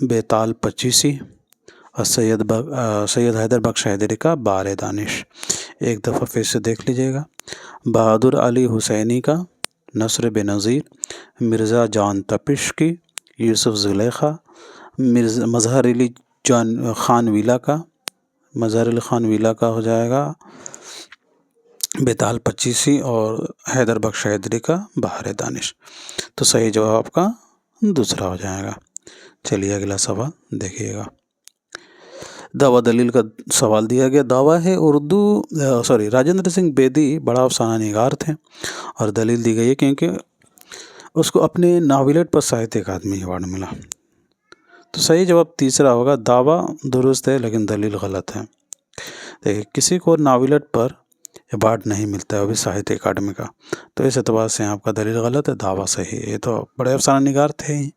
بیتال پچیسی۔ اور سید حیدر بخش حیدری کا بار دانش۔ ایک دفعہ پھر سے دیکھ لیجیے گا، بہادر علی حسینی کا نصر بے نظیر، مرزا جان تپش کی یوسف زلیخا، مظہر علی خان ویلا کا ہو جائے گا بیتال پچیسی، اور حیدر بخش حیدری کا بہار دانش۔ تو صحیح جواب آپ کا دوسرا ہو جائے گا۔ چلیے اگلا سوال دیکھیے گا۔ دعویٰ دلیل کا سوال دیا گیا۔ دعویٰ ہے راجندر سنگھ بیدی بڑا افسانہ نگار تھے، اور دلیل دی گئی ہے کیونکہ اس کو اپنے ناولٹ پر ساہتیہ اکادمی ایوارڈ ملا۔ تو صحیح جواب تیسرا ہوگا، دعویٰ درست ہے لیکن دلیل غلط ہے۔ دیکھیے، کسی کو ناولٹ پر ایوارڈ نہیں ملتا ہے، وہ بھی ساہتیہ اکادمی کا، تو اس اعتبار سے آپ کا دلیل غلط ہے، دعویٰ صحیح ہے، یہ تو بڑے افسانہ نگار تھے ہی۔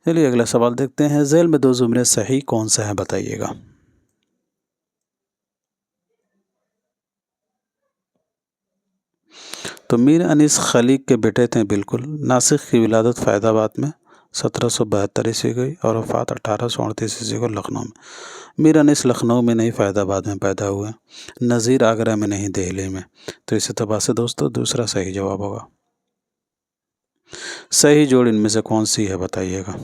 چلیے اگلا سوال دیکھتے ہیں۔ ذیل میں دو زمرے صحیح کون سا ہے بتائیے گا۔ تو میر انیس خلیق کے بیٹے تھے بالکل۔ ناسک کی ولادت فیض آباد میں 1772 عیسوی گئی، اور وفات 1838 عیسوی کو لکھنؤ میں۔ میر انیس لکھنؤ میں نہیں، فیض آباد میں پیدا ہوئے۔ نذیر آگرہ میں نہیں، دہلی میں۔ تو اس اعتبار سے دوستو دوسرا صحیح جواب ہوگا۔ صحیح جوڑ ان میں سے کون سی ہے بتائیے گا۔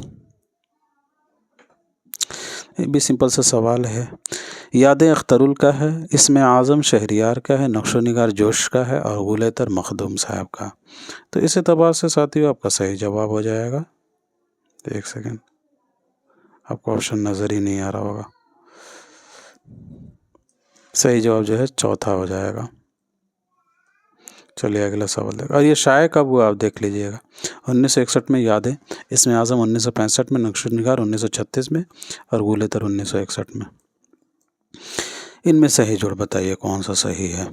یہ بھی سمپل سا سوال ہے۔ یادیں اخترال کا ہے، اسم اعظم شہریار کا ہے، نقش و نگار جوش کا ہے، اور غلےتر مخدوم صاحب کا۔ تو اس اعتبار سے ساتھیو آپ کا صحیح جواب ہو جائے گا، ایک سیکنڈ، آپ کو آپشن نظر ہی نہیں آ رہا ہوگا، صحیح جواب جو ہے چوتھا ہو جائے گا۔ چلیے اگلا سوال دیکھ، اور یہ شائع کب ہوا آپ دیکھ لیجئے گا۔ 1961 میں یادیں، اسم اعظم 1965 میں، نقش و نگار 1936 میں، اور غلےتر 1961 میں۔ ان میں صحیح جوڑ بتائیے کون سا صحیح ہے۔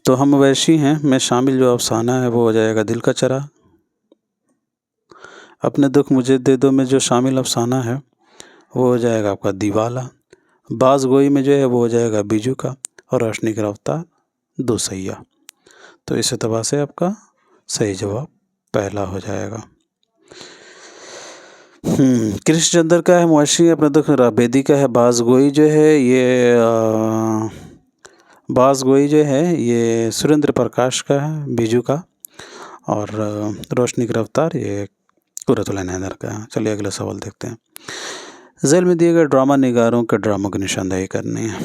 تو ہم ویشی ہیں میں شامل جو افسانہ ہے وہ ہو جائے گا دل کا چرا۔ اپنے دکھ مجھے دے دو میں جو شامل افسانہ ہے وہ ہو جائے گا آپ کا دیوالا۔ باز گوئی میں جو ہے وہ ہو جائے گا بیجو کا، اور روشنی کی رفتار دو سیاہ۔ تو اس اعتبار سے آپ کا صحیح جواب پہلا ہو جائے گا۔ کرشن چندر کا ہے مویشی اپنے دکھ، بیدی کا ہے باز گوئی جو ہے یہ سریندر پرکاش کا ہے بیجو کا، اور روشنی کی رفتار یہ قرۃ العین حیدر کا ہے۔ چلیے اگلا سوال دیکھتے ہیں۔ ذیل میں دیے گئے ڈرامہ نگاروں کے ڈراموں کی نشاندہی کرنی ہے۔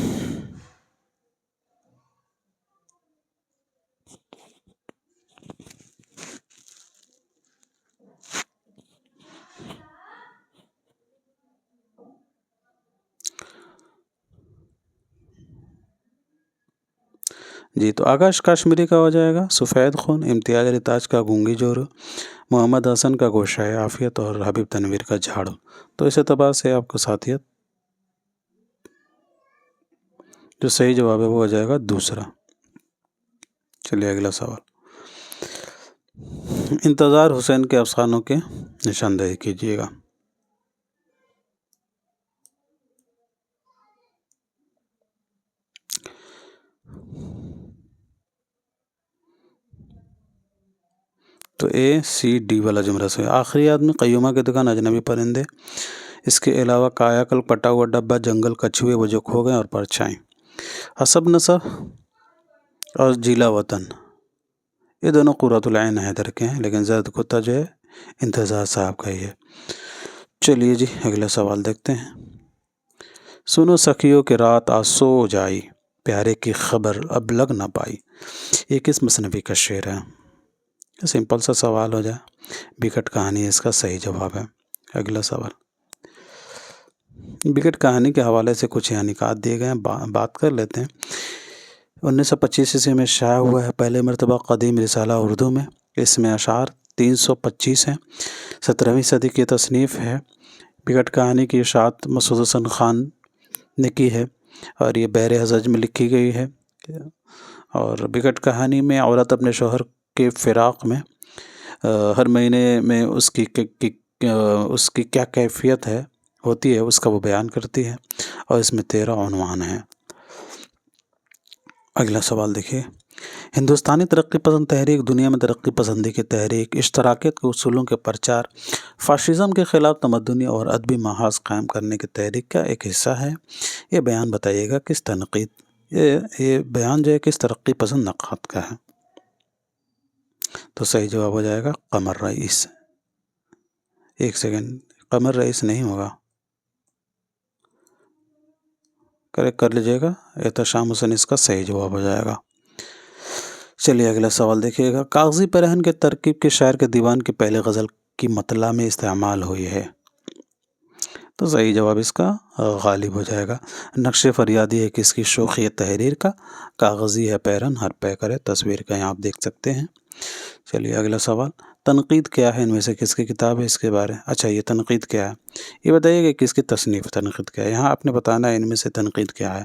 جی تو آکاش کاشمیری کا ہو جائے گا سفید خون، امتیاز علی تاج کا گونگی جورو، محمد حسن کا گوشۂ عافیت اور حبیب تنویر کا جھاڑو۔ تو اس اعتبار سے آپ کو ساتھیت جو صحیح جواب ہے وہ ہو جائے گا دوسرا۔ چلیے اگلا سوال، انتظار حسین کے افسانوں کے نشاندہی کیجیے گا۔ تو اے سی ڈی والا جملہ سے آخری آدمی، قیومہ کی دکان، اجنبی پرندے، اس کے علاوہ کایا کل، پٹا ہوا ڈبہ، جنگل، کچھوے وہ جو کھو گئے اور پرچھائیں۔ حسب نصب اور جیلا وطن یہ دونوں قرۃ العین حیدر کے ہیں، لیکن زرد کتا جو ہے انتظار صاحب کا ہی ہے۔ چلیے جی اگلا سوال دیکھتے ہیں۔ سنو سخیوں کہ رات آج سو جائی، پیارے کی خبر اب لگ نہ پائی۔ یہ کس مصنوی کا شعر ہے؟ سمپل سا سوال ہو جائے، بکٹ کہانی اس کا صحیح جواب ہے۔ اگلا سوال، بکٹ کہانی کے حوالے سے کچھ نکات دیے گئے ہیں، بات کر لیتے ہیں۔ 1925 میں شائع ہوا ہے پہلے مرتبہ قدیم رسالہ اردو میں، اس میں اشعار 325 ہیں، 17ویں صدی کی تصنیف ہے۔ بکٹ کہانی کی اشاعت مسعود حسن خان نے کی ہے اور یہ بحر حزج میں لکھی گئی ہے۔ اور بکٹ کہانی میں عورت اپنے شوہر کے فراق میں ہر مہینے میں اس کی کیا کیفیت ہوتی ہے اس کا وہ بیان کرتی ہے، اور اس میں 13 عنوان ہیں۔ اگلا سوال دیکھیے، ہندوستانی ترقی پسند تحریک دنیا میں ترقی پسندی کی تحریک، اشتراکیت کے اصولوں کے پرچار، فاشزم کے خلاف تمدنی اور ادبی محاذ قائم کرنے کی تحریک کا ایک حصہ ہے۔ یہ بیان بتائیے گا کس تنقید یہ بیان جو ہے کس ترقی پسند نقاد کا ہے؟ تو صحیح جواب ہو جائے گا قمر رئیس۔ ایک سیکنڈ، قمر رئیس نہیں ہوگا، کریکٹ کر لیجئے گا، احتشام حسین اس کا صحیح جواب ہو جائے گا۔ چلیے اگلا سوال دیکھیے گا، کاغذی پیرہن کے ترکیب کے شاعر کے دیوان کی پہلے غزل کی مطلع میں استعمال ہوئی ہے؟ تو صحیح جواب اس کا غالب ہو جائے گا۔ نقش فریادی ہے کس کی شوخی تحریر کا، کاغذی ہے پیرہن ہر پے کرے تصویر کا، یہاں آپ دیکھ سکتے ہیں۔ چلیے اگلا سوال، تنقید کیا ہے ان میں سے کس کی کتاب ہے اس کے بارے؟ اچھا یہ تنقید کیا ہے، یہ بتائیے کہ کس کی تصنیف تنقید کیا ہے، یہاں آپ نے بتانا ہے ان میں سے تنقید کیا ہے۔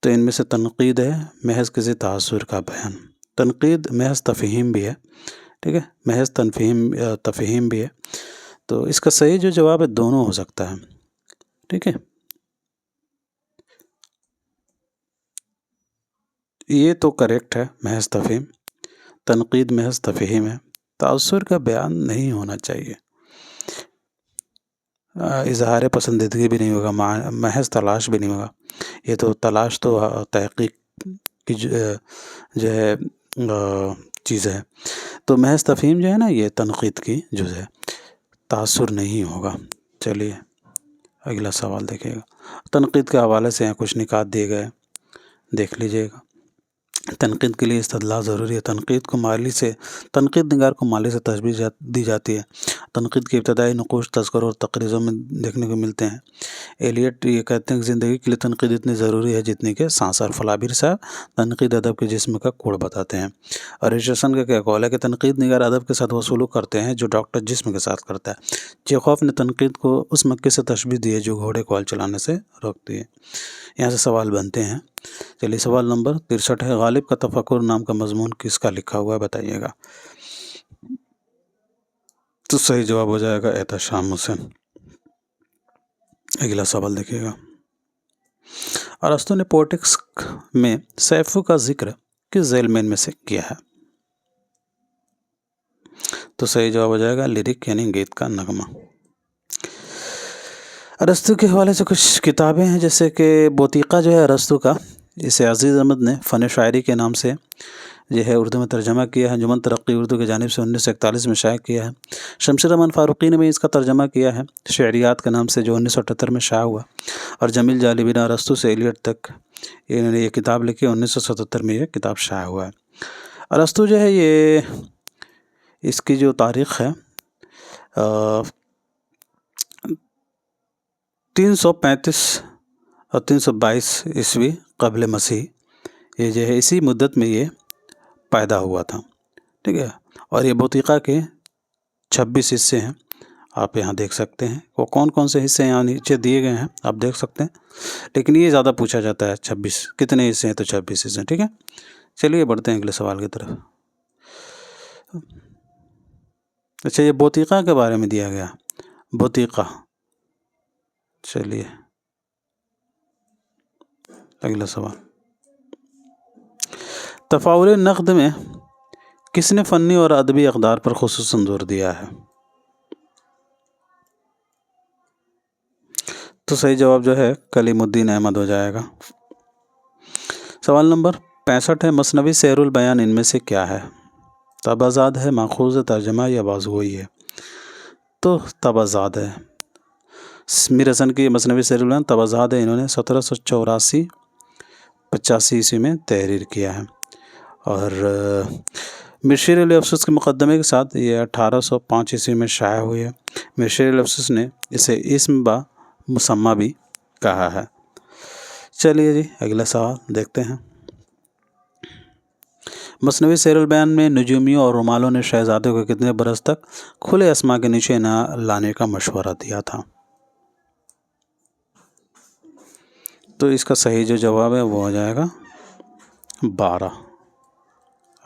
تو ان میں سے تنقید ہے محض کسی تاثر کا بیان، تنقید محض تفہیم بھی ہے، ٹھیک ہے، محض تفہیم بھی ہے۔ تو اس کا صحیح جو جواب ہے دونوں ہو سکتا ہے، ٹھیک ہے، یہ تو کریکٹ ہے، محض تفہیم، تنقید محض تفہیم ہے، تاثر کا بیان نہیں ہونا چاہیے، اظہار پسندیدگی بھی نہیں ہوگا، محض تلاش بھی نہیں ہوگا، یہ تو تلاش تو تحقیق کی جو ہے چیز ہے۔ تو محض تفہیم جو ہے نا یہ تنقید کی جز ہے، تاثر نہیں ہوگا۔ چلیے اگلا سوال دیکھیے گا، تنقید کے حوالے سے یہاں کچھ نکات دیے گئے دیکھ لیجئے گا۔ تنقید کے لیے استدلال ضروری ہے، تنقید نگار کو مالی سے تشبیہ دی جاتی ہے، تنقید کے ابتدائی نقوش تذکروں اور تقریضوں میں دیکھنے کو ملتے ہیں۔ ایلیٹ یہ کہتے ہیں کہ زندگی کے لیے تنقید اتنی ضروری ہے جتنی کہ سانس، اور فلابیر صاحب تنقید ادب کے جسم کا کوڑ بتاتے ہیں۔ اور رچرڈسن کا کیا قول ہے کہ تنقید نگار ادب کے ساتھ وہ سلوک کرتے ہیں جو ڈاکٹر جسم کے ساتھ کرتا ہے۔ چیخوف نے تنقید کو اس مکے سے تشبیہ دی ہے جو گھوڑے کو ہل چلانے سے روکتی ہے۔ یہاں سے سوال بنتے ہیں۔ چلیے سوال نمبر 63 ہے، غالب کا تفکر نام کا مضمون کس کا لکھا ہوا ہے بتائیے گا؟ تو صحیح جواب ہو جائے گا احتشام حسین۔ اگلا سوال دیکھیے گا، ارسطو نے پوئٹکس میں سیفو کا ذکر کس ذیل میں ان میں سے کیا ہے؟ تو صحیح جواب ہو جائے گا لیرک یعنی گیت کا نغمہ۔ ارسطو کے حوالے سے کچھ کتابیں ہیں، جیسے کہ بوتیقہ جو ہے ارسطو کا، اسے عزیز احمد نے فن شاعری کے نام سے جو ہے اردو میں ترجمہ کیا ہے، انجمن ترقی اردو کی جانب سے 1941 میں شائع کیا ہے۔ شمشیر رحمان فاروقی نے بھی اس کا ترجمہ کیا ہے شعریات کے نام سے، جو 1978 میں شائع ہوا۔ اور جمیل جالبی نے ارسطو سے ایلیٹ تک انہوں نے یہ کتاب لکھی، 1977 میں یہ کتاب شائع ہوا ہے۔ ارسطو جو ہے یہ اس کی جو تاریخ ہے 335 اور 322 عیسوی قبل مسیح، یہ جو ہے اسی مدت میں یہ پیدا ہوا تھا، ٹھیک ہے۔ اور یہ بوتیقہ کے 26 حصے ہیں، آپ یہاں دیکھ سکتے ہیں۔ وہ کون کون سے حصے یہاں نیچے دیے گئے ہیں آپ دیکھ سکتے ہیں، لیکن یہ زیادہ پوچھا جاتا ہے 26 کتنے حصے ہیں، تو 26 حصے ہیں، ٹھیک ہے۔ چلیے بڑھتے ہیں اگلے سوال کی طرف۔ اچھا، یہ بوتیقہ کے بارے میں دیا گیا، بوتیقہ۔ چلیے اگلا سوال، تفاعل نقد میں کس نے فنی اور ادبی اقدار پر خصوصاً زور دیا ہے؟ تو صحیح جواب جو ہے کلیم الدین احمد ہو جائے گا۔ سوال نمبر 65 ہے، مثنوی سیر البیان ان میں سے کیا ہے؟ تبازاد ہے، ماخوذ ترجمہ یا بازگوئی ہے؟ تو تبازاد ہے۔ میر حسن کی مثنوی سیر البیان تبازاد ہے، انہوں نے 1784-85 عیسوی میں تحریر کیا ہے، اور مرشد علی افسوس کے مقدمے کے ساتھ یہ 1805 عیسوی میں شائع ہوئی ہے۔ مرشد علی افسوس نے اسے اسم با مسمہ بھی کہا ہے۔ چلیے جی اگلا سوال دیکھتے ہیں۔ مثنوی سیر البیان میں نجومیوں اور رومالوں نے شہزادے کو کتنے برس تک کھلے اسما کے نیچے نہ لانے کا مشورہ دیا تھا؟ تو اس کا صحیح جو جواب ہے وہ ہو جائے گا 12۔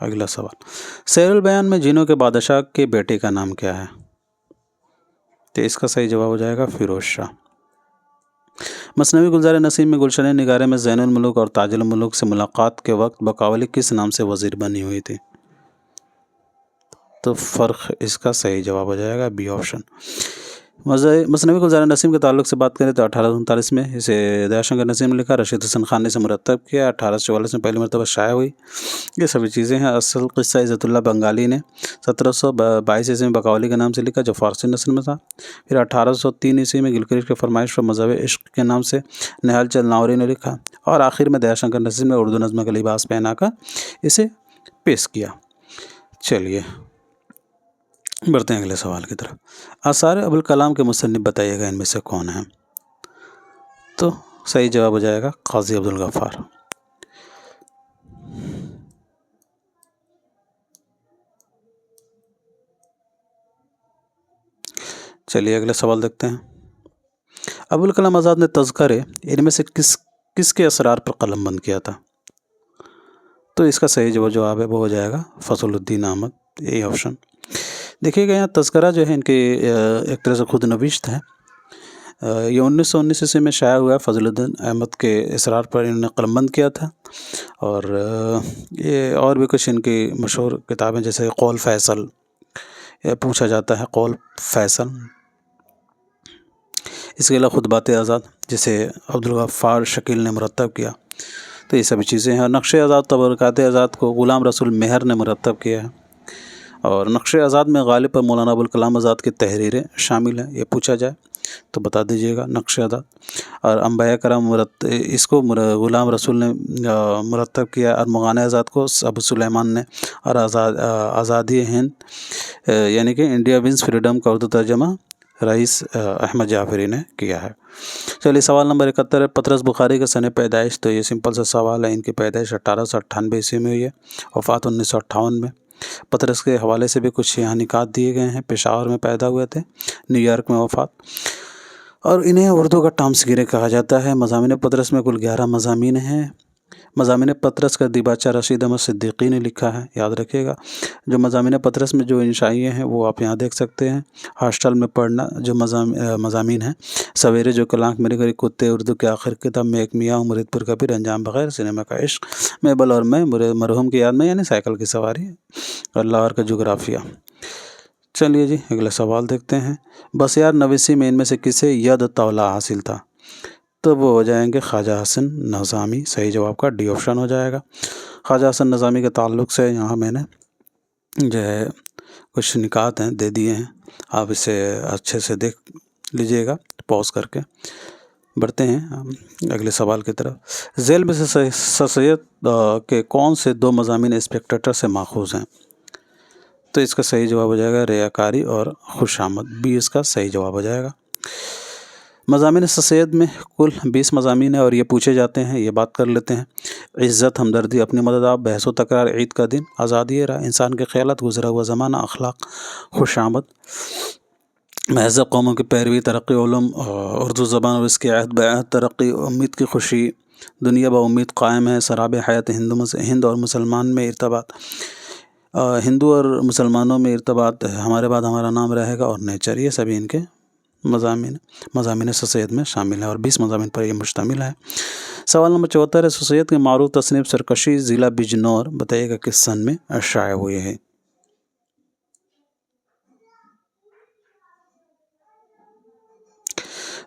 اگلا سوال، سیر البیان میں جنوں کے بادشاہ کے بیٹے کا نام کیا ہے؟ تو اس کا صحیح جواب ہو جائے گا فیروز شاہ۔ مثنوی گلزار نسیم میں گلشن نگارے میں زین الملوک اور تاج الملوک سے ملاقات کے وقت بقاولی کس نام سے وزیر بنی ہوئی تھی؟ تو فرق اس کا صحیح جواب ہو جائے گا بی آپشن۔ مثنوی گلزار نسیم کے تعلق سے بات کریں تو 1839 میں اسے دیا نسیم نے لکھا، رشید حسن خان نے اسے مرتب کیا، 1844 میں پہلی مرتبہ شائع ہوئی۔ یہ سبھی چیزیں ہیں۔ اصل قصہ عزت اللہ بنگالی نے 1722 عیسوی میں بقاولی کے نام سے لکھا، جو فارسی نسل میں تھا۔ پھر 1803 عیسوی میں گلگرش کے فرمائش پر مذہب عشق کے نام سے نہال چند لاہوری نے لکھا، اور آخر میں دیا شنکر نسیم نے اردو نظم کا لباس پہنا کر اسے پیش کیا۔ چلیے بڑھتے ہیں اگلے سوال کی طرف۔ آثار ابوالکلام کے مصنف بتائیے گا ان میں سے کون ہیں؟ تو صحیح جواب ہو جائے گا قاضی عبدالغفار۔ چلیے اگلے سوال دیکھتے ہیں۔ ابوالکلام آزاد نے تذکرے ان میں سے کس کے اسرار پر قلم بند کیا تھا؟ تو اس کا صحیح جو جواب ہے وہ ہو جائے گا فضل الدین احمد، یہی آپشن۔ دیکھیے گا یہاں تذکرہ جو ہے ان کی ایک طرح سے خود نوشت ہے، یہ 1919 عیسوی میں شائع ہوا ہے۔ فضل الدین احمد کے اصرار پر انہوں نے قلم بند کیا تھا، اور یہ اور بھی کچھ ان کی مشہور کتابیں جیسے قول فیصل، پوچھا جاتا ہے قول فیصل، اس کے علاوہ خطبات آزاد جسے عبدالغفار شکیل نے مرتب کیا، تو یہ سبھی چیزیں ہیں۔ اور نقش آزاد تبرکات آزاد کو غلام رسول مہر نے مرتب کیا ہے، اور نقش آزاد میں غالب پر مولانا ابوالکلام آزاد کی تحریریں شامل ہیں، یہ پوچھا جائے تو بتا دیجیے گا نقش آزاد۔ اور انبیاء کرام اس کو غلام رسول نے مرتب کیا، اور مغانِ آزاد کو ابو سلیمان نے، اور آزادی ہند یعنی کہ انڈیا ونز فریڈم کا اردو ترجمہ رئیس احمد جعفری نے کیا ہے۔ چلیے سوال نمبر 71 ہے، پطرس بخاری کا سن پیدائش؟ تو یہ سمپل سا سوال ہے، ان کی پیدائش 1898 عیسوی میں ہوئی ہے، وفات 1958 میں۔ پطرس کے حوالے سے بھی کچھ یہاں نکات دیے گئے ہیں، پشاور میں پیدا ہوئے تھے، نیو یارک میں وفات، اور انہیں اردو کا ٹامس گرے کہا جاتا ہے۔ مضامین پطرس میں کل 11 مضامین ہیں۔ مضامین پطرس کا دیباچہ رشید احمد صدیقی نے لکھا ہے، یاد رکھیے گا۔ جو مضامین پطرس میں جو انشائیے ہیں وہ آپ یہاں دیکھ سکتے ہیں۔ ہاسٹل میں پڑھنا جو مضامین ہیں، سویرے جو کلانک میرے گھر کتے، اردو کے آخر کتاب میں ایک میاں مرید پر کبیر، انجام بغیر، سنیما کا عشق، میبل اور میں، مرحوم کی یاد میں یعنی سائیکل کی سواری، اور لاہور کا جغرافیہ۔ چلیے جی اگلا سوال دیکھتے ہیں۔ بسیار نویسی میں ان میں سے کسے ید طولہ حاصل تھا؟ تو وہ ہو جائیں گے خواجہ حسن نظامی، صحیح جواب کا ڈی آپشن ہو جائے گا۔ خواجہ حسن نظامی کے تعلق سے یہاں میں نے جو ہے کچھ نکات ہیں دے دیے ہیں، آپ اسے اچھے سے دیکھ لیجئے گا پوز کر کے۔ بڑھتے ہیں اگلے سوال کی طرف۔ ذیل میں سے سید کے کون سے 2 مضامین اسپیکٹیٹر سے ماخوذ ہیں؟ تو اس کا صحیح جواب ہو جائے گا ریاکاری اور خوشامد، بی اس کا صحیح جواب ہو جائے گا۔ مضامین سید میں کل 20 مضامین ہیں اور یہ پوچھے جاتے ہیں، یہ بات کر لیتے ہیں۔ عزت، ہمدردی، اپنی مدد آپ، بحث و تکرار، عید کا دن، آزادی راہ، انسان کے خیالات، گزرا ہوا زمانہ، اخلاق، خوشامد، مہذب قوموں کی پیروی، ترقی، علوم، اردو زبان اور اس کی عہد بعہد ترقی، امید کی خوشی، دنیا با امید قائم ہے، سراب حیات، ہند اور مسلمان میں ارتباط، ہندو اور مسلمانوں میں ارتباط، ہمارے بعد ہمارا نام رہے گا، اور نیچر، یہ سبھی ان کے مضامین سید میں شامل ہیں اور 20 مضامین پر یہ مشتمل ہے۔ سوال نمبر 74 ہے، سید کی معروف تصنیف سرکشی ضلع بجنور بتائیے گا کس سن میں شائع ہوئے ہیں؟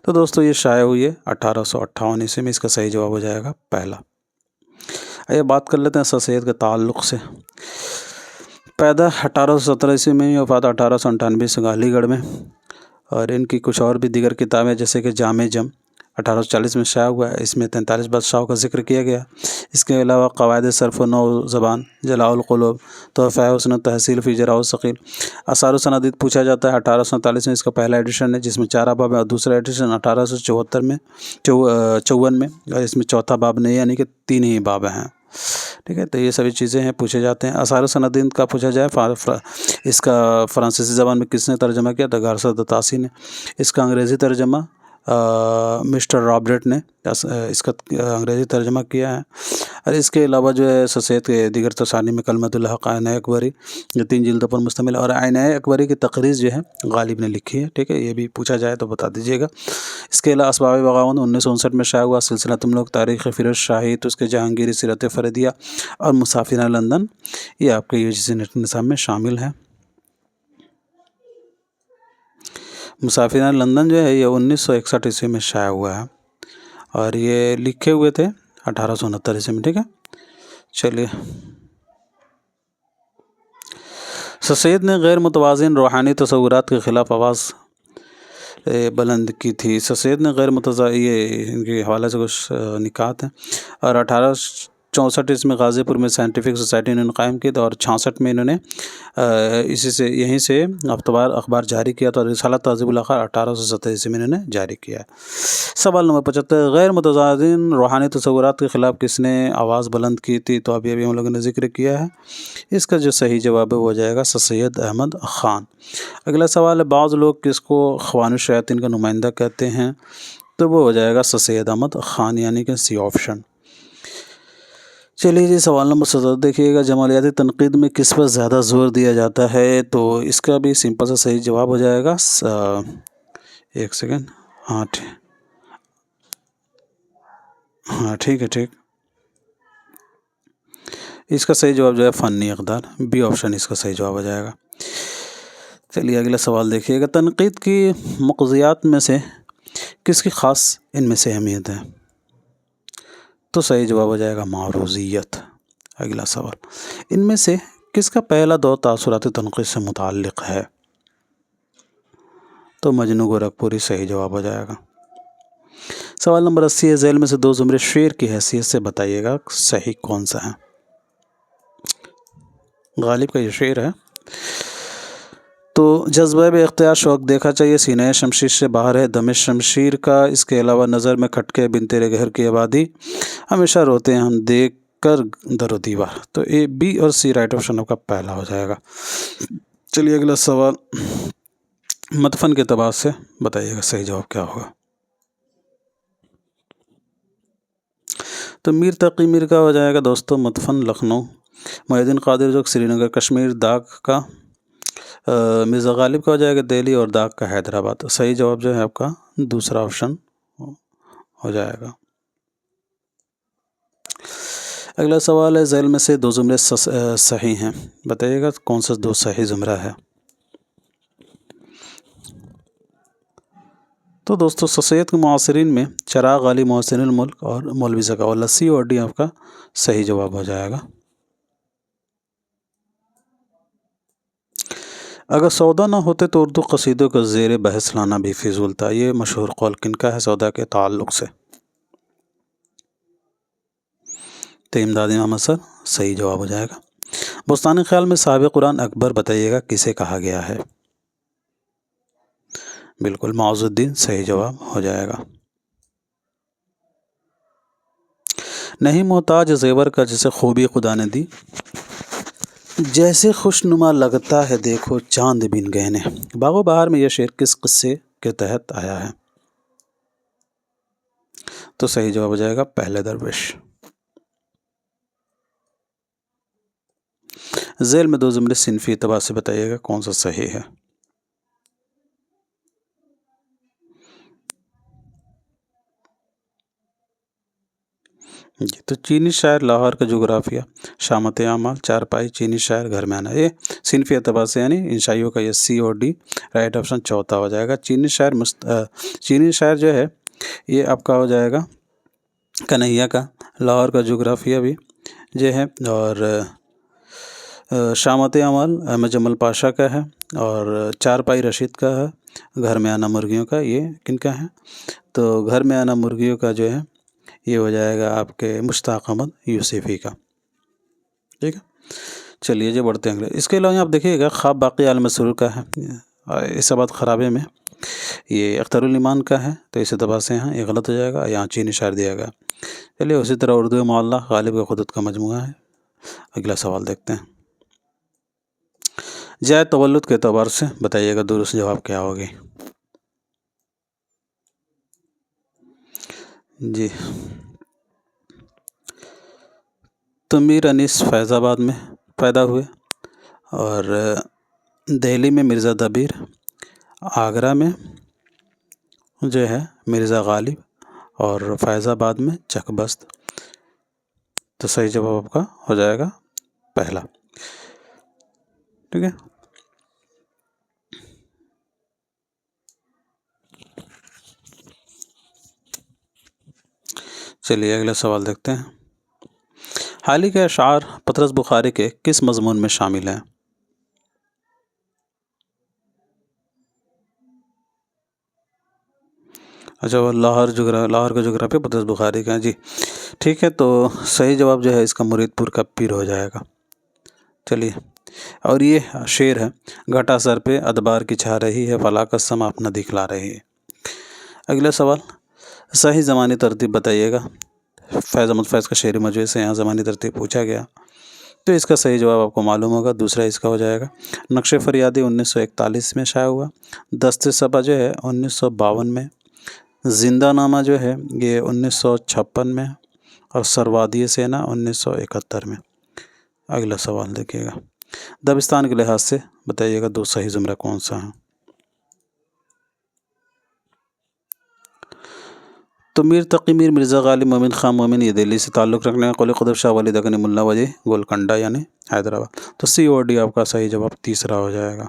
تو دوستو یہ شائع ہوئی ہے 1858 عیسوی میں، اس کا صحیح جواب ہو جائے گا پہلا۔ آئیے بات کر لیتے ہیں سید کے تعلق سے۔ پیدا 1817 عیسوی میں، وفات 1898 سے علی گڑھ میں، اور ان کی کچھ اور بھی دیگر کتابیں جیسے کہ جامع جم 1840 میں شائع ہوا ہے، اس میں 43 بادشاہوں کا ذکر کیا گیا۔ اس کے علاوہ قواعد صرف و نو زبان، جلاء القلوب، تحفہ حسن تحصیل فی جراء الثقیل، آثار و سنادید پوچھا جاتا ہے۔ 1847 میں اس کا پہلا ایڈیشن ہے جس میں 4 ابواب ہے، اور دوسرا ایڈیشن 1854 میں 54 میں، اور اس میں چوتھا باب نہیں، یعنی کہ 3 ہی باب ہیں۔ ٹھیک ہے، تو یہ سبھی چیزیں ہیں، پوچھے جاتے ہیں۔ آثار و سنادید کا پوچھا جائے، اس کا فرانسیسی زبان میں کس نے ترجمہ کیا؟ تو گارسا دتاسی نے۔ اس کا انگریزی ترجمہ مسٹر رابرٹ نے اس کا انگریزی ترجمہ کیا ہے۔ اور اس کے علاوہ جو ہے سید کے دیگر تصانیف میں کلمۃ الحق، آئینہ اکبری، یہ 3 جلدوں پر مشتمل، اور آئینہ اکبری کی تقریر جو ہے غالب نے لکھی ہے۔ ٹھیک ہے، یہ بھی پوچھا جائے تو بتا دیجیے گا۔ اس کے علاوہ اسباب بغاوت 1959 میں شائع ہوا، سلسلہ تم لوگ، تاریخ فیروز شاہی، تو اس کے جہانگیری، سیرت فردیہ، اور مسافرہ لندن، یہ آپ کے UGC نیٹ نصاب میں شامل ہے۔ مسافرہ لندن جو ہے یہ 1961 عیسوی میں شائع ہوا ہے، اور یہ لکھے ہوئے تھے 1869 عیسوی میں۔ ٹھیک ہے، چلیے۔ سید نے غیر متوازن روحانی تصورات کے خلاف آواز بلند کی تھی۔ سید نے یہ ان کے حوالے سے کچھ نکات ہیں، اور 1864 میں غازی پور میں سائنٹیفک سوسائٹی انہوں نے قائم کی تھی، اور 66 میں انہوں نے یہیں سے اخبار جاری کیا، تو رسالہ تہذیب الاخبار 1870 عیسوی میں انہوں نے جاری کیا ہے۔ سوال نمبر 75، غیر متوازن روحانی تصورات کے خلاف کس نے آواز بلند کی تھی؟ تو ابھی ہم لوگوں نے ذکر کیا ہے، اس کا جو صحیح جواب ہے وہ ہو جائے گا سید احمد خان۔ اگلا سوال ہے، بعض لوگ کس کو اخوان الشیاطین کا نمائندہ کہتے ہیں؟ تو وہ ہو جائے گا سید احمد خان، یعنی کہ سی آپشن۔ چلیے جی، سوال نمبر 17 دیکھیے گا، جمالیاتی تنقید میں کس پر زیادہ زور دیا جاتا ہے؟ تو اس کا بھی سمپل سا صحیح جواب ہو جائے گا، ایک سیکنڈ، ہاں ٹھیک ہے، اس کا صحیح جواب جو ہے فنی اقدار، بی آپشن اس کا صحیح جواب ہو جائے گا۔ چلیے اگلا سوال دیکھیے گا، تنقید کی مقضیات میں سے کس کی خاص ان میں سے اہمیت ہے؟ تو صحیح جواب ہو جائے گا معروضیت۔ اگلا سوال، ان میں سے کس کا پہلا دور تاثراتی تنقید سے متعلق ہے؟ تو مجنوں گورکھپوری صحیح جواب ہو جائے گا۔ سوال نمبر 80 ہے، ذیل میں سے 2 زمرے شعر کی حیثیت سے بتائیے گا صحیح کون سا ہے؟ غالب کا یہ شعر ہے، تو جذبہ بے اختیار شوق دیکھا چاہیے، سینہ شمشیر سے باہر ہے، دم شمشیر کا، اس کے علاوہ نظر میں کھٹکے، بن تیرے گھر کی آبادی، ہمیشہ روتے ہیں ہم دیکھ کر در و دیوار۔ تو اے، بی اور سی رائٹ آپشن آپ کا پہلا ہو جائے گا۔ چلیے اگلا سوال، مدفن کے اعتبار سے بتائیے گا صحیح جواب کیا ہوگا؟ تو میر تقی میر کا ہو جائے گا دوستو مدفن لکھنؤ، محی الدین قادری جو سری نگر کشمیر، داغ کا مرزا غالب کا ہو جائے گا دہلی، اور داغ کا حیدرآباد۔ تو صحیح جواب جو ہے آپ کا دوسرا آپشن ہو جائے گا۔ اگلا سوال ہے، ذیل میں سے 2 زمرے صحیح ہیں، بتائیے گا کون سا 2 صحیح زمرہ ہے؟ تو دوستو سید کے معاصرین میں چراغ علی، محسن الملک، اور مولوی ذکاء اللہ، سی اور ڈی آپ کا صحیح جواب ہو جائے گا۔ اگر سودا نہ ہوتے تو اردو قصیدوں کا زیر بحث لانا بھی فضول تھا. یہ مشہور قول کن کا ہے سودا کے تعلق سے؟ تو امداد محمد سر صحیح جواب ہو جائے گا. بستان خیال میں صاحب قرآن اکبر بتائیے گا کسے کہا گیا ہے؟ بالکل معاذ الدین صحیح جواب ہو جائے گا. نہیں محتاج زیور کا جسے خوبی خدا نے دی، جیسے خوش نما لگتا ہے دیکھو چاند بن گہنے. باغ و بہار میں یہ شعر کس قصے کے تحت آیا ہے؟ تو صحیح جواب ہو جائے گا پہلے درویش. ذیل میں دو جملے صنفی اعتبار سے بتائیے گا کون سا صحیح ہے؟ جی تو چینی شاعر لاہور کا جغرافیہ، شامت اعمال، چارپائی، چینی شاعر، گھر میں آنا. یہ صنفی اعتبار سے یعنی انشائیوں کا یہ سی اور ڈی رائٹ آپشن چوتھا ہو جائے گا. چینی شاعر جو ہے یہ آپ کا ہو جائے گا کنہیا کا. لاہور کا جغرافیہ بھی جو ہے، اور شامت اعمال احمد جمل پاشا کا ہے، اور چارپائی رشید کا ہے. گھر میں آنا مرغیوں کا یہ کن کا ہے؟ تو گھر میں آنا مرغیوں کا جو ہے یہ ہو جائے گا آپ کے مشتاق احمد یوسفی کا. ٹھیک ہے چلیے جی بڑھتے ہیں اگلے. اس کے علاوہ آپ دیکھیے گا خواب باقی عالم مسرور کا ہے، اس آباد خرابے میں یہ اختر الایمان کا ہے. تو اس اعتبار سے یہاں یہ غلط ہو جائے گا، یہاں چینی شاعر دیا گا. چلیے اسی طرح اردو معلیٰ غالب کا خدوت کا مجموعہ ہے. اگلا سوال دیکھتے ہیں. جائے تولد کے اعتبار سے بتائیے گا درست جواب کیا ہوگی؟ جی تو میر انیس فیض آباد میں پیدا ہوئے، اور دہلی میں مرزا دبیر، آگرہ میں جو ہے مرزا غالب، اور فیض آباد میں چک بست. تو صحیح جواب آپ کا ہو جائے گا پہلا. ٹھیک ہے چلیے اگلا سوال دیکھتے ہیں. حال ہی کے اشعار پطرس بخاری کے کس مضمون میں شامل ہیں؟ اچھا وہ لاہور کا جغرافیہ پطرس بخاری کا. جی ٹھیک ہے تو صحیح جواب جو ہے اس کا مرید پور کا پیر ہو جائے گا. چلیے اور یہ شعر ہے، گھٹا سر پہ ادبار کی چھا رہی ہے، فلاں سما اپنا دکھلا رہی ہے. اگلا سوال صحیح زمانی ترتیب بتائیے گا. فیض احمد فیض کا شعری مجموعے سے یہاں زمانی ترتیب پوچھا گیا، تو اس کا صحیح جواب آپ کو معلوم ہوگا. دوسرا اس کا ہو جائے گا نقش فریادی 1941 میں شائع ہوا، دست صبا جو ہے 1952 میں، زندہ نامہ جو ہے یہ 1956 میں، اور سروادی سینا 1971 میں. اگلا سوال دیکھیے گا. دبستان کے لحاظ سے بتائیے گا دو صحیح زمرہ کون سا ہے؟ تو میر تقی میر مرزا غالب مومن خان مومن یہ دہلی سے تعلق رکھنے ہیں. قلی قطب شاہ ولی دکنی ملا وجہ گولکنڈہ یعنی حیدرآباد. تو سی اور ڈی آپ کا صحیح جواب تیسرا ہو جائے گا.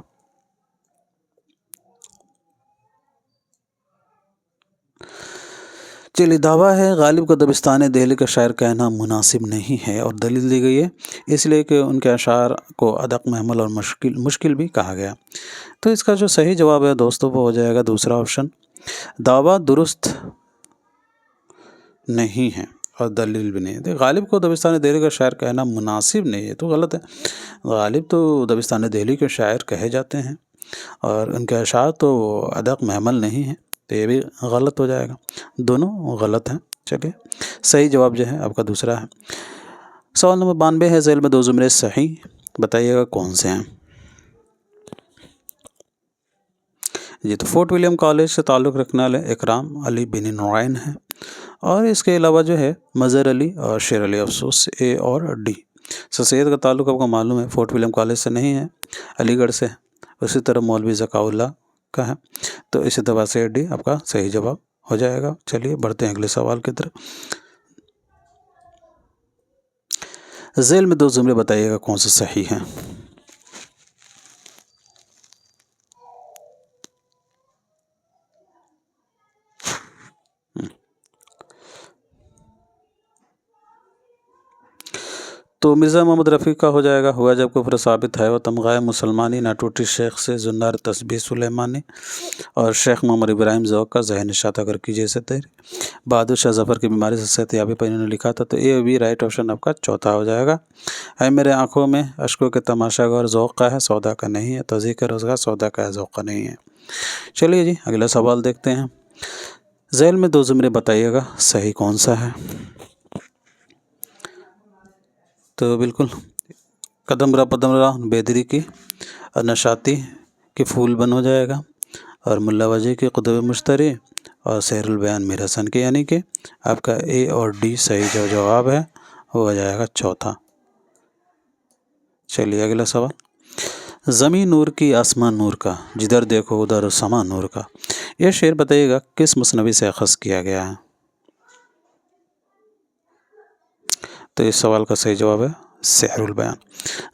چلیے دعویٰ ہے غالب کو دبستان دہلی کا شاعر کہنا مناسب نہیں ہے، اور دلیل دی گئی ہے اس لیے کہ ان کے اشعار کو ادق محمل اور مشکل بھی کہا گیا. تو اس کا جو صحیح جواب ہے دوستوں وہ ہو جائے گا دوسرا آپشن. دعویٰ درست نہیں ہے اور دلیل بھی نہیں ہے. غالب کو دبستان دہلی کا شاعر کہنا مناسب نہیں ہے تو غلط ہے. غالب تو دبستان دہلی کے شاعر کہے جاتے ہیں، اور ان کے اشعار تو ادق محمل نہیں ہیں، تو یہ بھی غلط ہو جائے گا. دونوں غلط ہیں. چلیے صحیح جواب جو ہے آپ کا دوسرا ہے. سوال نمبر 92 ہے، ذیل میں دو زمرے صحیح بتائیے گا کون سے ہیں؟ جی تو فورٹ ولیم کالج سے تعلق رکھنے والے اکرام علی بن نورین ہیں، اور اس کے علاوہ جو ہے مظہر علی اور شیر علی افسوس اے اور ڈی. سید کا تعلق آپ کو معلوم ہے فورٹ ولیم کالج سے نہیں ہے، علی گڑھ سے. اسی طرح مولوی ذکاء اللہ کا ہے. تو اس اعتبار سے ڈی آپ کا صحیح جواب ہو جائے گا. چلیے بڑھتے ہیں اگلے سوال کی طرف. ذیل میں دو زمرے بتائیے گا کون سے صحیح ہیں؟ تو مرزا محمد رفیع کا ہو جائے گا ہوا جب کفر ثابت ہے وہ تمغہ مسلمانی نہ ٹوٹی شیخ سے زنار تسبیح سلیمانی، اور شیخ محمد ابراہیم ذوق کا ذہن نشاط اگر کیجیے سے تیری، بہادر شاہ ظفر کی بیماری سے صحت یابی پر انہوں نے لکھا تھا۔ تو یہ بھی رائٹ آپشن آپ کا چوتھا ہو جائے گا۔ ہے میرے آنکھوں میں اشکوں کے تماشا گور، ذوق کا ہے سودا کا نہیں ہے، تذیق کا روزگار سودا کا ہے ذوق کا نہیں ہے۔ چلیے جی اگلا سوال دیکھتے ہیں۔ ذیل میں 2 زمرے بتائیے گا صحیح کون سا ہے؟ تو بالکل قدم را پدم را بیدری کی نشاطی کی پھول بن ہو جائے گا، اور ملا وجہ کی قطب مشتری، اور سحر البیان میر حسن کے، یعنی کہ آپ کا اے اور ڈی صحیح جو جواب ہے وہ ہو جائے گا چوتھا۔ چلیے اگلا سوال۔ زمین نور کی آسمان نور کا، جدھر دیکھو ادھر سما نور کا، یہ شعر بتائیے گا کس مثنوی سے اخذ کیا گیا ہے؟ تو اس سوال کا صحیح جواب ہے سحر البیان۔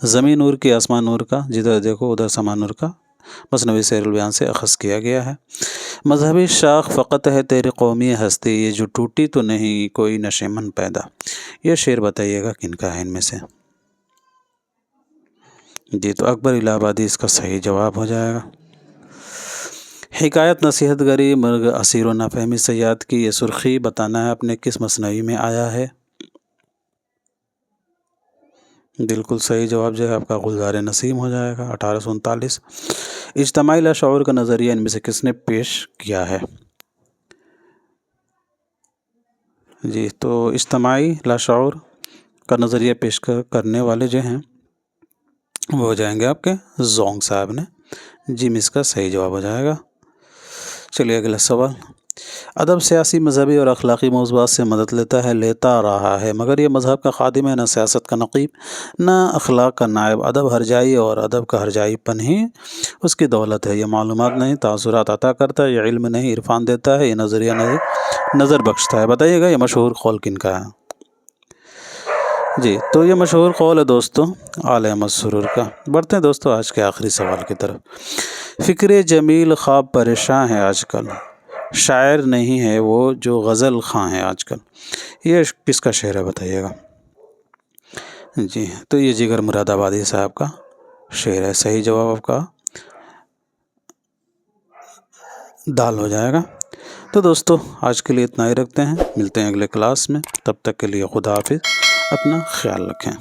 زمین نور کی آسمان نور کا، جدھر دیکھو ادھر سما نور کا، مثنوی سحر البیان سے اخذ کیا گیا ہے۔ مذہبی شاخ فقط ہے تیری قومی ہستی، یہ جو ٹوٹی تو نہیں کوئی نشیمن پیدا، یہ شعر بتائیے گا کن کا ہے ان میں سے؟ جی تو اکبر الہ آبادی اس کا صحیح جواب ہو جائے گا۔ حکایت نصیحت گری مرغ اسیر و نافہمی سیاد کی، یہ سرخی بتانا ہے اپنے کس مثنوی میں آیا ہے؟ بالکل صحیح جواب جو ہے آپ کا گلزار نسیم ہو جائے گا 1839۔ اجتماعی لاشعور کا نظریہ ان میں سے کس نے پیش کیا ہے؟ جی تو اجتماعی لاشعور کا نظریہ پیش کرنے والے جو ہیں وہ ہو جائیں گے آپ کے زونگ صاحب نے۔ جی اس کا صحیح جواب ہو جائے گا۔ چلیے اگلا سوال۔ ادب سیاسی مذہبی اور اخلاقی موضوعات سے مدد لیتا رہا ہے، مگر یہ مذہب کا خادم ہے، نہ سیاست کا نقیب، نہ اخلاق کا نائب۔ ادب ہرجائی اور ادب کا ہرجائی پن ہی اس کی دولت ہے۔ یہ معلومات نہیں تاثرات عطا کرتا ہے، یہ علم نہیں عرفان دیتا ہے، یہ نظریہ نہیں نظر بخشتا ہے۔ بتائیے گا یہ مشہور قول کن کا ہے؟ جی تو یہ مشہور قول ہے دوستو آل احمد سرور کا۔ بڑھتے ہیں دوستو آج کے آخری سوال کی طرف۔ فکر جمیل خواب پریشاں ہے آج کل، شاعر نہیں ہے وہ جو غزل خواں ہے آج کل، یہ کس کا شعر ہے بتائیے گا؟ جی تو یہ جگر مراد آبادی صاحب کا شعر ہے۔ صحیح جواب آپ کا دال ہو جائے گا۔ تو دوستو آج کے لیے اتنا ہی رکھتے ہیں، ملتے ہیں اگلے کلاس میں، تب تک کے لیے خدا حافظ، اپنا خیال رکھیں۔